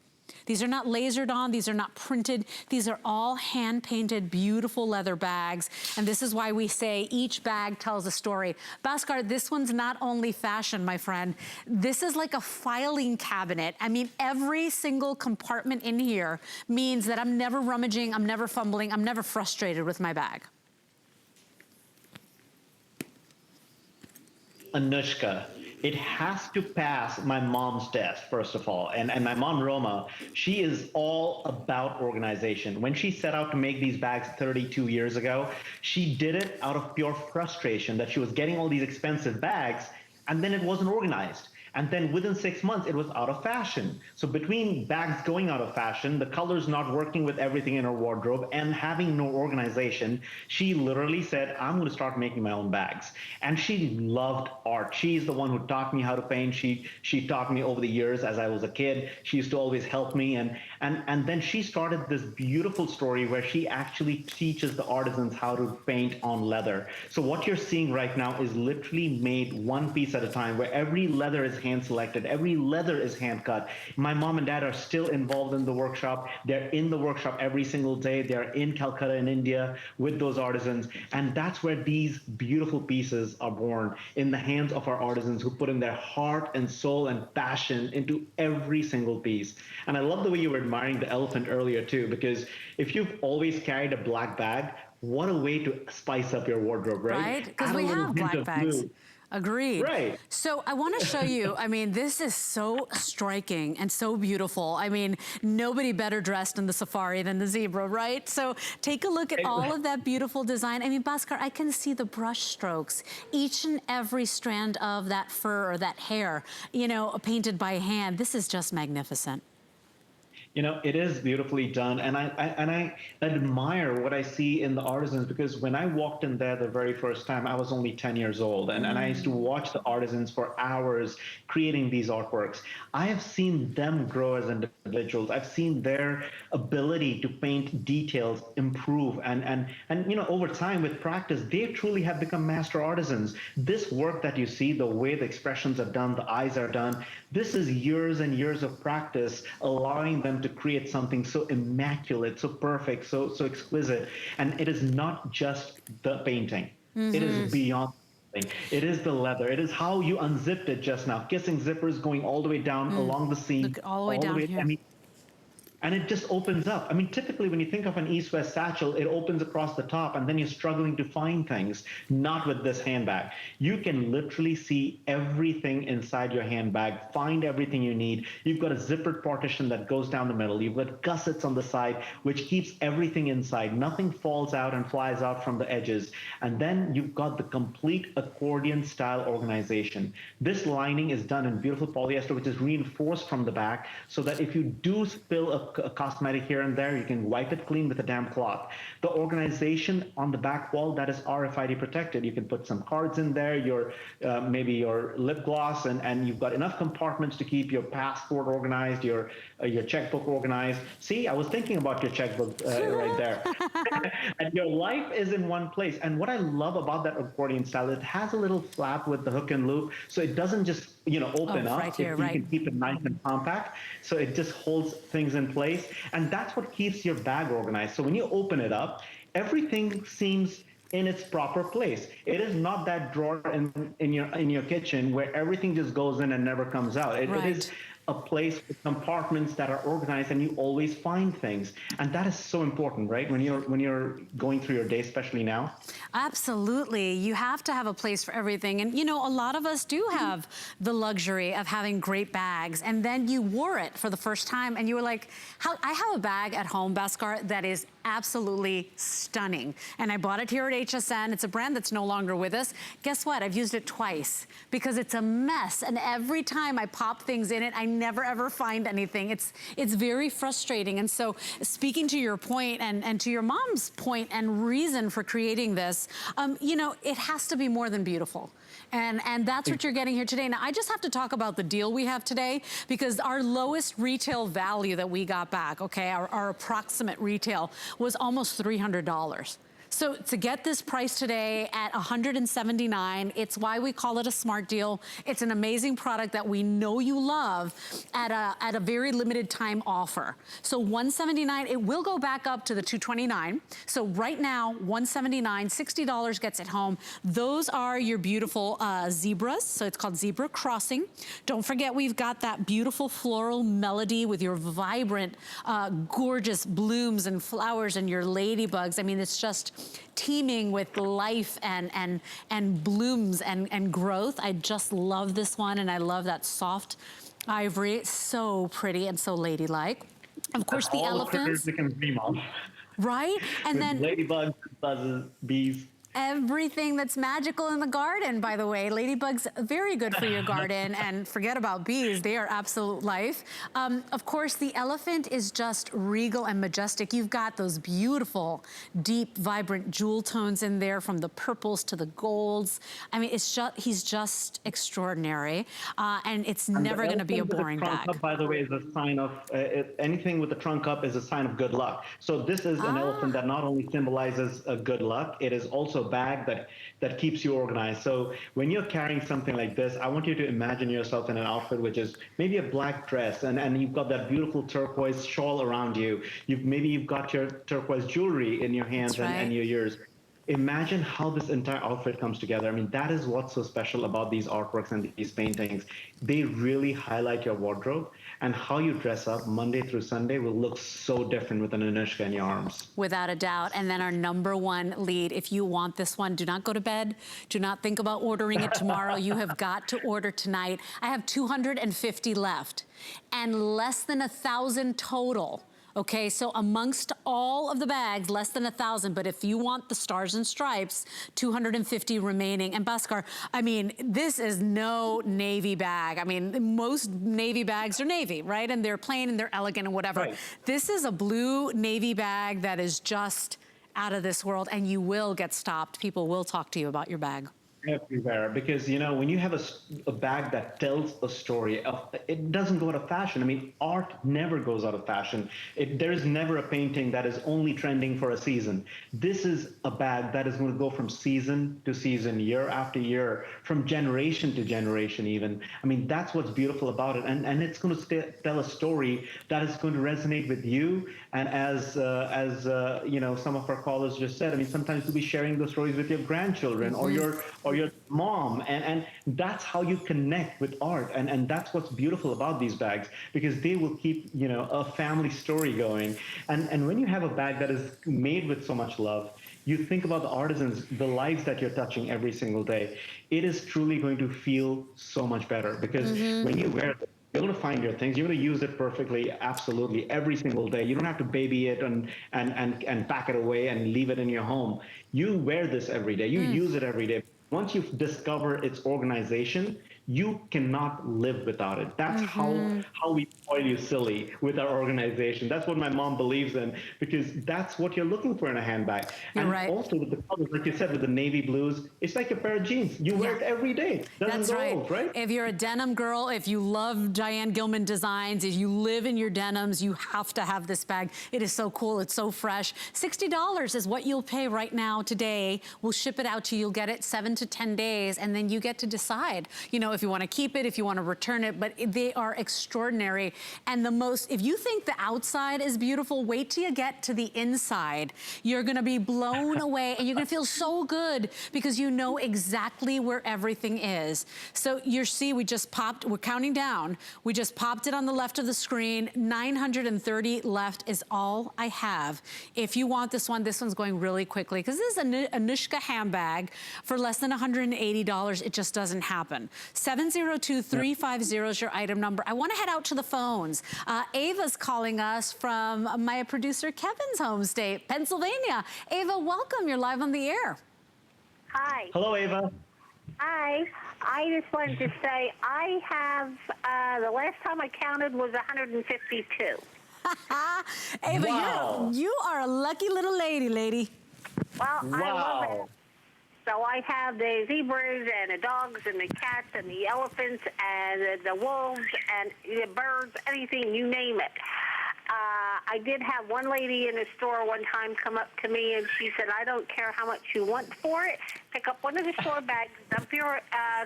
Speaker 2: These are not lasered on, these are not printed, these are all hand-painted, beautiful leather bags, and this is why we say each bag tells a story. Bhaskar, this one's not only fashion, my friend, this is like a filing cabinet. I mean, every single compartment in here means that I'm never rummaging, I'm never fumbling, I'm never frustrated with my bag.
Speaker 6: Anuschka, it has to pass my mom's test, first of all. And my mom, Roma, she is all about organization. When she set out to make these bags 32 years ago, she did it out of pure frustration that she was getting all these expensive bags and then it wasn't organized. And then within 6 months, it was out of fashion. So between bags going out of fashion, the colors not working with everything in her wardrobe, and having no organization, she literally said, I'm going to start making my own bags. And she loved art. She's the one who taught me how to paint. She taught me over the years as I was a kid. She used to always help me. And then she started this beautiful story where she actually teaches the artisans how to paint on leather. So what you're seeing right now is literally made one piece at a time, where every leather is hand selected, every leather is hand cut. My mom and dad are still involved in the workshop. They're in the workshop every single day. They're in Calcutta in India with those artisans. And that's where these beautiful pieces are born, in the hands of our artisans who put in their heart and soul and passion into every single piece. And I love the way you were admiring the elephant earlier too, because if you've always carried a black bag, what a way to spice up your wardrobe, right?
Speaker 2: Right, because we have black bags.
Speaker 6: Blue.
Speaker 2: Agreed.
Speaker 6: Right.
Speaker 2: So I want to show you, I mean, this is so striking and so beautiful. I mean, nobody better dressed in the safari than the zebra, right? So take a look at all of that beautiful design. I mean, Bhaskar, I can see the brush strokes, each and every strand of that fur or that hair, you know, painted by hand. This is just magnificent.
Speaker 6: You know, it is beautifully done, and I admire what I see in the artisans, because when I walked in there the very first time, I was only 10 years old, and I used to watch the artisans for hours creating these artworks. I have seen them grow as individuals. I've seen their ability to paint details improve, and you know, over time with practice, they truly have become master artisans. This work that you see, the way the expressions are done, the eyes are done, this is years and years of practice, allowing them to create something so immaculate, so perfect, so exquisite. And it is not just the painting. It is beyond. It is the leather. It is how you unzipped it just now. Kissing zippers going all the way down along the seam.
Speaker 2: Look, all the way down here.
Speaker 6: I mean, and it just opens up. I mean, typically when you think of an east-west satchel, it opens across the top and then you're struggling to find things. Not with this handbag. You can literally see everything inside your handbag, find everything you need. You've got a zippered partition that goes down the middle. You've got gussets on the side, which keeps everything inside. Nothing falls out and flies out from the edges. And then you've got the complete accordion-style organization. This lining is done in beautiful polyester, which is reinforced from the back, so that if you do spill a cosmetic here and there, you can wipe it clean with a damp cloth. The organization on the back wall, that is RFID protected. You can put some cards in there, your maybe your lip gloss, and you've got enough compartments to keep your passport organized, your checkbook organized. See, I was thinking about your checkbook right there. And your life is in one place. And what I love about that accordion style, it has a little flap with the hook and loop, so it doesn't just, you know, open up.
Speaker 2: Right here,
Speaker 6: you can keep it nice and compact, so it just holds things in place. And that's what keeps your bag organized. So when you open it up, everything seems in its proper place. It is not that drawer in your kitchen where everything just goes in and never comes out. It is a place with compartments that are organized, and you always find things. And that is so important, right? When you're going through your day, especially now.
Speaker 2: Absolutely. You have to have a place for everything. And you know, a lot of us do have the luxury of having great bags, and then you wore it for the first time and you were like, I have a bag at home, Bhaskar, that is absolutely stunning. And I bought it here at HSN. It's a brand that's no longer with us. Guess what? I've used it twice because it's a mess. And every time I pop things in it, I never ever find anything. It's very frustrating. And so speaking to your point and to your mom's point and reason for creating this, you know, it has to be more than beautiful. And that's what you're getting here today. Now, I just have to talk about the deal we have today because our lowest retail value that we got back, okay, our approximate retail was almost $300. So to get this price today at $179, it's why we call it a smart deal. It's an amazing product that we know you love at a very limited time offer. So $179, it will go back up to the $229. So right now, $179, $60 gets it home. Those are your beautiful zebras. So it's called Zebra Crossing. Don't forget, we've got that beautiful floral melody with your vibrant, gorgeous blooms and flowers and your ladybugs. I mean, it's just teeming with life and blooms and growth. I just love this one, and I love that soft ivory. It's so pretty and so ladylike. Of course, the elephants.
Speaker 6: All the critters we can dream of.
Speaker 2: Right? And then
Speaker 6: ladybugs, buzzes, bees.
Speaker 2: Everything that's magical in the garden, by the way. Ladybugs, very good for your garden, and forget about bees, they are absolute life. Of course, the elephant is just regal and majestic. You've got those beautiful, deep, vibrant jewel tones in there, from the purples to the golds. I mean, it's just, he's just extraordinary, and it's never gonna be a boring bag.
Speaker 6: Up, by the way, is a sign of, anything with the trunk up is a sign of good luck. So this is an elephant that not only symbolizes good luck, it is also bag that keeps you organized. So when you're carrying something like this, I want you to imagine yourself in an outfit which is maybe a black dress, and you've got that beautiful turquoise shawl around you. Maybe you've got your turquoise jewelry in your hands and your ears. Imagine how this entire outfit comes together. I mean, that is what's so special about these artworks and these paintings. They really highlight your wardrobe, and how you dress up Monday through Sunday will look so different with an Anuschka in your arms.
Speaker 2: Without a doubt. And then our #1 lead, if you want this one, do not go to bed. Do not think about ordering it tomorrow. You have got to order tonight. I have 250 left and less than 1,000 total. Okay, so amongst all of the bags, less than 1,000, but if you want the stars and stripes, 250 remaining. And Bhaskar, I mean, this is no navy bag. I mean, most navy bags are navy, right? And they're plain and they're elegant and whatever. Right. This is a blue navy bag that is just out of this world, and you will get stopped. People will talk to you about your bag.
Speaker 6: Everywhere, because you know, when you have a bag that tells a story, it doesn't go out of fashion. I mean, art never goes out of fashion. There is never a painting that is only trending for a season. This is a bag that is going to go from season to season, year after year, from generation to generation even. I mean, that's what's beautiful about it, and it's going to tell a story that is going to resonate with you. And as you know, some of our callers just said, I mean, sometimes you'll be sharing those stories with your grandchildren or your mom, and that's how you connect with art, and that's what's beautiful about these bags, because they will keep, you know, a family story going. And when you have a bag that is made with so much love, you think about the artisans, the lives that you're touching every single day. It is truly going to feel so much better, because when you wear it, you're going to find your things. You're going to use it perfectly, absolutely, every single day. You don't have to baby it and pack it away and leave it in your home. You wear this every day. You use it every day. Once you discover its organization, you cannot live without it. That's how we call you silly with our organization. That's what my mom believes in, because that's what you're looking for in a handbag.
Speaker 2: You're
Speaker 6: and
Speaker 2: right.
Speaker 6: Also with the colors, like you said, with the navy blues, it's like a pair of jeans. You wear it every day.
Speaker 2: That's right.
Speaker 6: Old, right?
Speaker 2: If you're a denim girl, if you love Diane Gilman designs, if you live in your denims, you have to have this bag. It is so cool. It's so fresh. $60 is what you'll pay right now today. We'll ship it out to you. You'll get it 7 to 10 days, and then you get to decide, you know, if you want to keep it, if you want to return it. But they are extraordinary. And if you think the outside is beautiful, wait till you get to the inside. You're going to be blown away, and you're going to feel so good because you know exactly where everything is. So you see, we're counting down. We just popped it on the left of the screen. 930 left is all I have. If you want this one's going really quickly, because this is an Anuschka handbag for less than $180. It just doesn't happen. 702-350 is your item number. I want to head out to the phones. Ava's calling us from my producer Kevin's home state, Pennsylvania. Ava, welcome. You're live on the air.
Speaker 7: Hi.
Speaker 6: Hello, Ava.
Speaker 7: Hi. I just wanted to say I have, the last time I counted was 152.
Speaker 2: Ava,
Speaker 6: Wow.
Speaker 2: you are a lucky little lady.
Speaker 7: Well, I love it.
Speaker 6: Wow.
Speaker 7: So I have the zebras and the dogs and the cats and the elephants and the wolves and the birds, anything, you name it. I did have one lady in the store one time come up to me and she said, I don't care how much you want for it. Pick up one of the store bags, dump your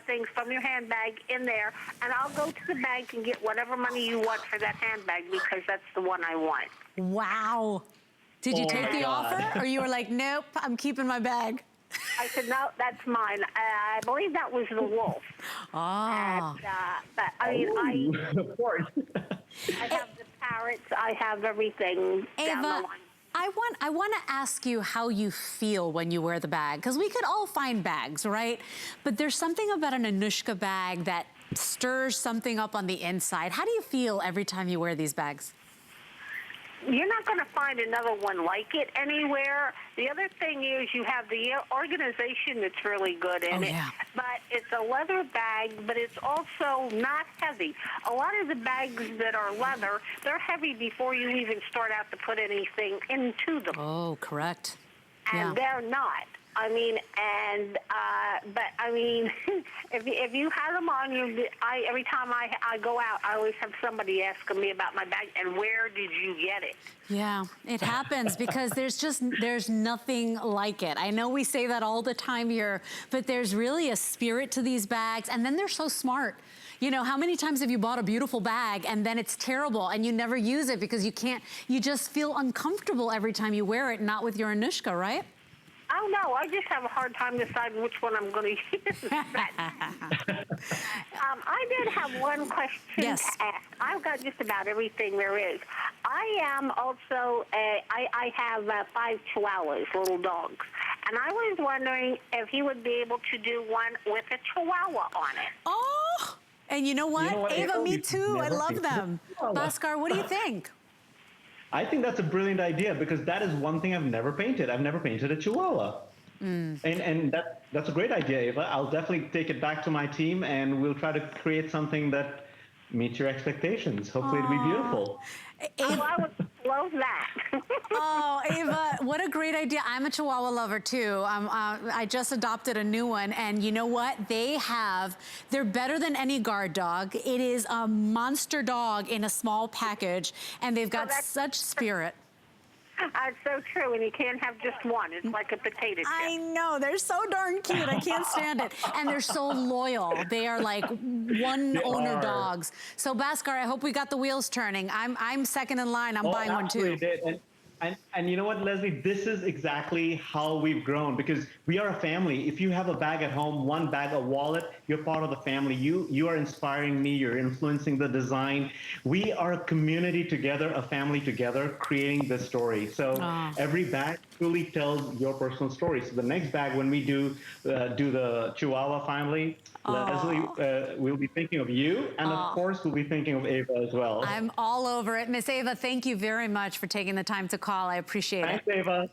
Speaker 7: things from your handbag in there, and I'll go to the bank and get whatever money you want for that handbag because that's the one I want.
Speaker 2: Wow. Did you
Speaker 6: Oh
Speaker 2: take
Speaker 6: my
Speaker 2: the
Speaker 6: God.
Speaker 2: offer, or you were like, nope, I'm keeping my bag?
Speaker 7: I said, no, that's mine. I believe that was the wolf.
Speaker 2: Ah.
Speaker 7: And, but I mean,
Speaker 6: Of course.
Speaker 7: I have the parrots. I have everything down the
Speaker 2: Ava,
Speaker 7: line.
Speaker 2: I want to ask you how you feel when you wear the bag, because we could all find bags, right? But there's something about an Anuschka bag that stirs something up on the inside. How do you feel every time you wear these bags?
Speaker 7: You're not going to find another one like it anywhere. The other thing is you have the organization that's really good in it.
Speaker 2: Yeah.
Speaker 7: But it's a leather bag, but it's also not heavy. A lot of the bags that are leather, they're heavy before you even start out to put anything into them.
Speaker 2: Oh, correct.
Speaker 7: And they're not. I mean, and, but I mean, if you have them on you, every time I go out, I always have somebody asking me about my bag and where did you get it?
Speaker 2: Yeah, it happens because there's nothing like it. I know we say that all the time here, but there's really a spirit to these bags, and then they're so smart. You know, how many times have you bought a beautiful bag and then it's terrible and you never use it because you just feel uncomfortable every time you wear it, not with your Anuschka, right?
Speaker 7: Oh, no, I just have a hard time deciding which one I'm going to use. I did have one question to ask. I've got just about everything there is. I am also, I have 5 Chihuahuas, little dogs. And I was wondering if he would be able to do one with a Chihuahua on it.
Speaker 2: Oh, and you know what? Ava, me too. I love them. Bhaskar, what do you think?
Speaker 6: I think that's a brilliant idea because that is one thing I've never painted. I've never painted a Chihuahua. And that's a great idea, Ava. I'll definitely take it back to my team and we'll try to create something that meets your expectations. Hopefully it'll be beautiful.
Speaker 7: Oh, I would love that.
Speaker 2: Oh, Ava, what a great idea. I'm a Chihuahua lover too. I just adopted a new one, and you know what? They're better than any guard dog. It is a monster dog in a small package, and they've got such spirit.
Speaker 7: It's so true, and you can't have just one. It's like a potato chip.
Speaker 2: I know, they're so darn cute. I can't stand it. And they're so loyal. They are like one-owner dogs. So, Bhaskar, I hope we got the wheels turning. I'm second in line. I'm buying one too.
Speaker 6: Did. And you know what, Leslie? This is exactly how we've grown because we are a family. If you have a bag at home, one bag, a wallet, you're part of the family. You are inspiring me. You're influencing the design. We are a community together, a family together, creating this story. So every bag truly tells your personal story. So the next bag, when we do the Chihuahua family, Leslie, we'll be thinking of you, and of course, we'll be thinking of Ava as well.
Speaker 2: I'm all over it. Miss Ava, thank you very much for taking the time to call. I appreciate it.
Speaker 6: Thanks, Ava.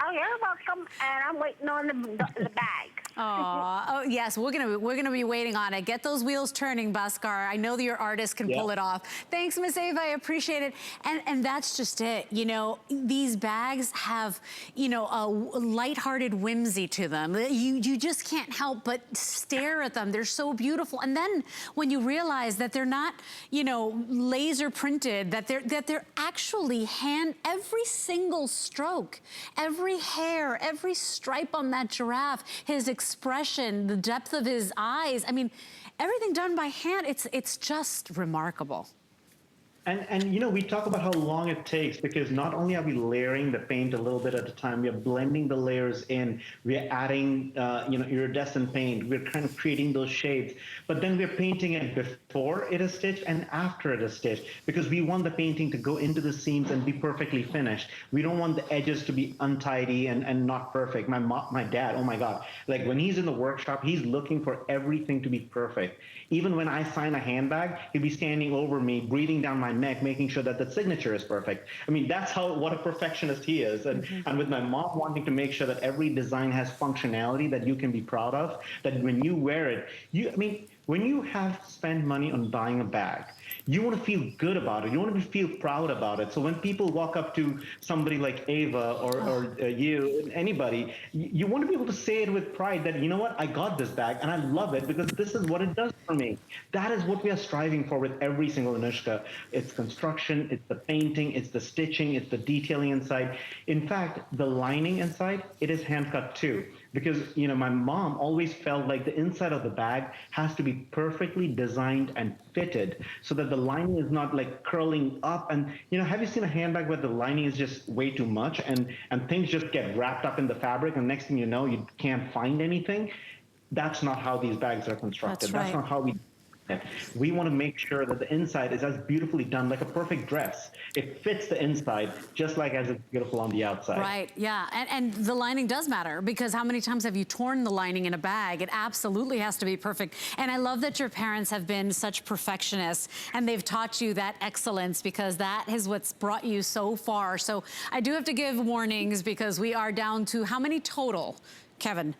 Speaker 7: Oh, you're welcome, and I'm waiting on the bag.
Speaker 2: Oh, yes, we're gonna be waiting on it. Get those wheels turning, Bhaskar. I know that your artist can pull it off. Thanks, Miss Ava, I appreciate it. And that's just it. You know, these bags have, you know, a lighthearted whimsy to them. You just can't help but stare at them. They're so beautiful. And then when you realize that they're not, you know, laser printed, that they're actually every single stroke, every hair, every stripe on that giraffe, his expression, the depth of his eyes. I mean, everything done by hand, it's just remarkable.
Speaker 6: And you know, we talk about how long it takes because not only are we layering the paint a little bit at a time, we are blending the layers in, we are adding, you know, iridescent paint, we're kind of creating those shades, but then we're painting it before it is stitched and after it is stitched because we want the painting to go into the seams and be perfectly finished. We don't want the edges to be untidy and not perfect. My dad, oh my God, like when he's in the workshop, he's looking for everything to be perfect. Even when I sign a handbag, he'll be standing over me, breathing down my neck, making sure that the signature is perfect. I mean, that's what a perfectionist he is. And with my mom wanting to make sure that every design has functionality that you can be proud of, that when you wear it, I mean, when you have spent money on buying a bag, you want to feel good about it. You want to feel proud about it. So when people walk up to somebody like Ava or you, anybody, you want to be able to say it with pride that, you know what, I got this bag and I love it because this is what it does for me. That is what we are striving for with every single Anuschka. It's construction, it's the painting, it's the stitching, it's the detailing inside. In fact, the lining inside, it is hand cut too. Because, you know, my mom always felt like the inside of the bag has to be perfectly designed and fitted so that the lining is not like curling up. And, you know, have you seen a handbag where the lining is just way too much and things just get wrapped up in the fabric and next thing you know, you can't find anything? That's not how these bags are constructed.
Speaker 2: That's right.
Speaker 6: That's not how we We want to make sure that the inside is as beautifully done, like a perfect dress. It fits the inside just like as it's beautiful on the outside.
Speaker 2: Right, yeah, and the lining does matter because how many times have you torn the lining in a bag? It absolutely has to be perfect. And I love that your parents have been such perfectionists and they've taught you that excellence because that is what's brought you so far. So I do have to give warnings because we are down to how many total, Kevin?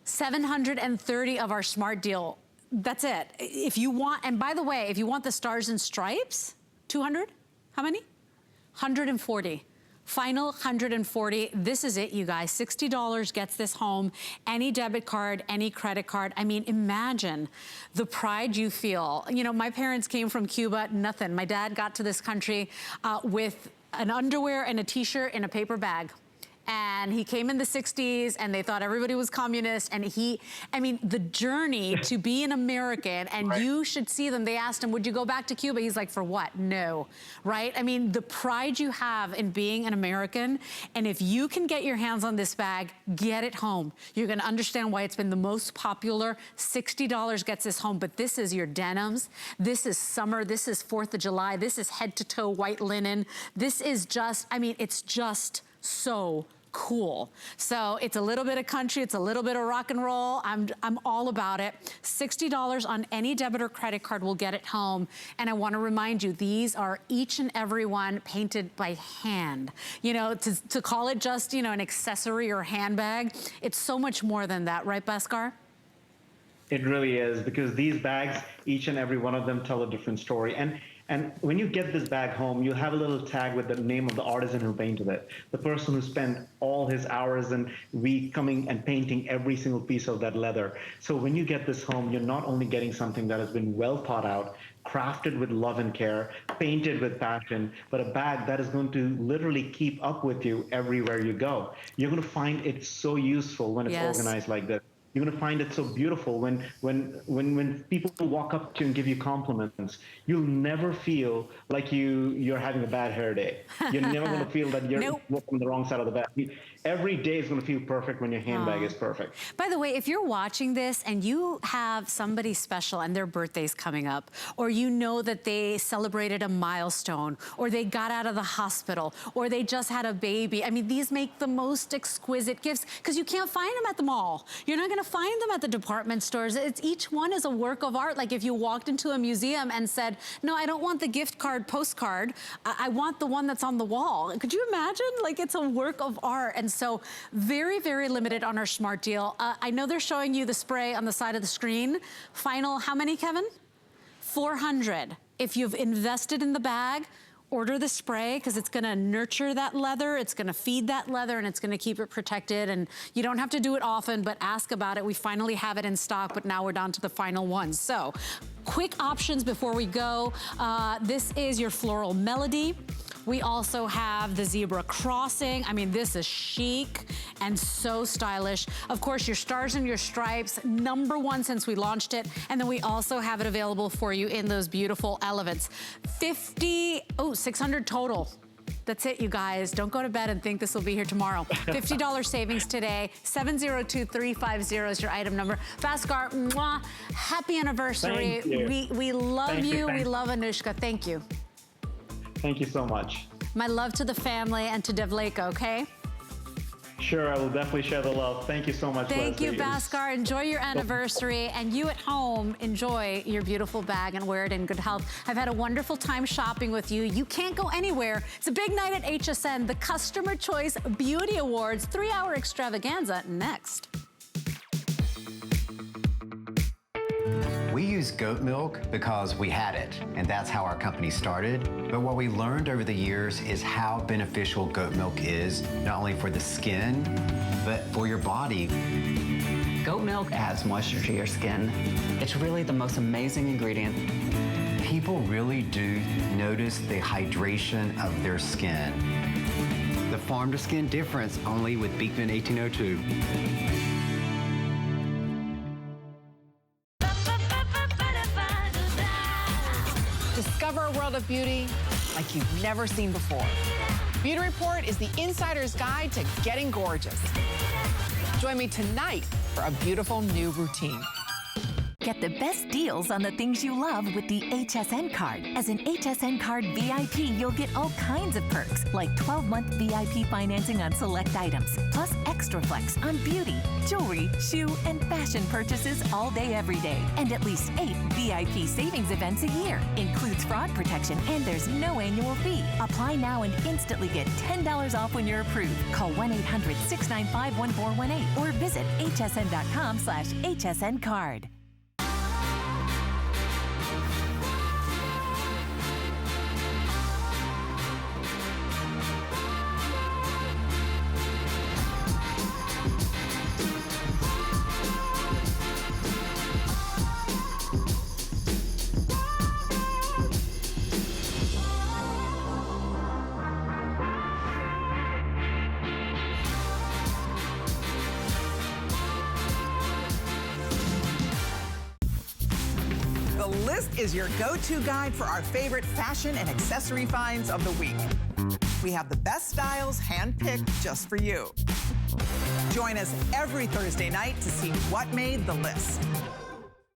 Speaker 2: 730 of our Smart Deal. That's it. If you want, and by the way, if you want the stars and stripes, 200, how many? 140. Final 140. This is it, you guys. $60 gets this home. Any debit card, any credit card. I mean, imagine the pride you feel. You know, my parents came from Cuba, nothing. My dad got to this country with an underwear and a t-shirt in a paper bag. And he came in the 60s and they thought everybody was communist. And I mean, the journey to be an American and right. You should see them. They asked him, would you go back to Cuba? He's like, for what? No, right? I mean, the pride you have in being an American. And if you can get your hands on this bag, get it home. You're gonna understand why it's been the most popular. $60 gets this home, but this is your denims. This is summer, this is 4th of July. This is head to toe white linen. This is just, I mean, it's just so cool. So it's a little bit of country, it's a little bit of rock and roll. I'm all about it. $60 on any debit or credit card will get it home. And I want to remind you, these are each and every one painted by hand. You know, to call it just, you know, an accessory or handbag, it's so much more than that, right, Bhaskar?
Speaker 6: It really is, because these bags, each and every one of them tell a different story. And when you get this bag home, you have a little tag with the name of the artisan who painted it, the person who spent all his hours and week coming and painting every single piece of that leather. So when you get this home, you're not only getting something that has been well thought out, crafted with love and care, painted with passion, but a bag that is going to literally keep up with you everywhere you go. You're going to find it so useful when it's organized like this. You're going to find it so beautiful when people walk up to you and give you compliments. You'll never feel like you're having a bad hair day. You're never going to feel that you're on the wrong side of the bed. Every day is going to feel perfect when your handbag is perfect.
Speaker 2: By the way, if you're watching this and you have somebody special and their birthday's coming up, or you know that they celebrated a milestone, or they got out of the hospital, or they just had a baby. I mean, these make the most exquisite gifts because you can't find them at the mall. You're not going to find them at the department stores. Each one is a work of art. Like if you walked into a museum and said, no, I don't want the gift card postcard. I want the one that's on the wall. Could you imagine? Like it's a work of art. And so very, very limited on our Smart Deal. I know they're showing you the spray on the side of the screen. Final, how many, Kevin? 400. If you've invested in the bag, order the spray because it's gonna nurture that leather, it's gonna feed that leather, and it's gonna keep it protected. And you don't have to do it often, but ask about it. We finally have it in stock, but now we're down to the final one. So, quick options before we go. This is your floral melody. We also have the zebra crossing. I mean, this is chic and so stylish. Of course, your stars and your stripes, #1 since we launched it. And then we also have it available for you in those beautiful elements. 600 total. That's it, you guys. Don't go to bed and think this will be here tomorrow. $50 savings today. 702350 is your item number. Bhaskar, mwah, happy anniversary.
Speaker 6: Thank you.
Speaker 2: We love
Speaker 6: Thank you.
Speaker 2: We love Anuschka. Thank you.
Speaker 6: Thank you so much.
Speaker 2: My love to the family and to Devleka, okay?
Speaker 6: Sure, I will definitely share the love. Thank you so much,
Speaker 2: Thank you,
Speaker 6: Leslie.
Speaker 2: Bhaskar. Enjoy your anniversary. And you at home, enjoy your beautiful bag and wear it in good health. I've had a wonderful time shopping with you. You can't go anywhere. It's a big night at HSN, the Customer Choice Beauty Awards 3-hour extravaganza next.
Speaker 8: We use goat milk because we had it, and that's how our company started. But what we learned over the years is how beneficial goat milk is, not only for the skin, but for your body.
Speaker 9: Goat milk adds moisture to your skin. It's really the most amazing ingredient.
Speaker 8: People really do notice the hydration of their skin. The farm-to-skin difference only with Beekman 1802.
Speaker 10: Discover a world of beauty like you've never seen before. Beauty Report is the insider's guide to getting gorgeous. Join me tonight for a beautiful new routine.
Speaker 1: Get the best deals on the things you love with the HSN card. As an HSN card VIP, you'll get all kinds of perks, like 12-month VIP financing on select items, plus extra flex on beauty, jewelry, shoe, and fashion purchases all day, every day. And at least 8 VIP savings events a year. Includes fraud protection, and there's no annual fee. Apply now and instantly get $10 off when you're approved. Call 1-800-695-1418 or visit hsn.com/HSN card.
Speaker 10: Is your go-to guide for our favorite fashion and accessory finds of the week. We have the best styles handpicked just for you. Join us every Thursday night to see what made the list.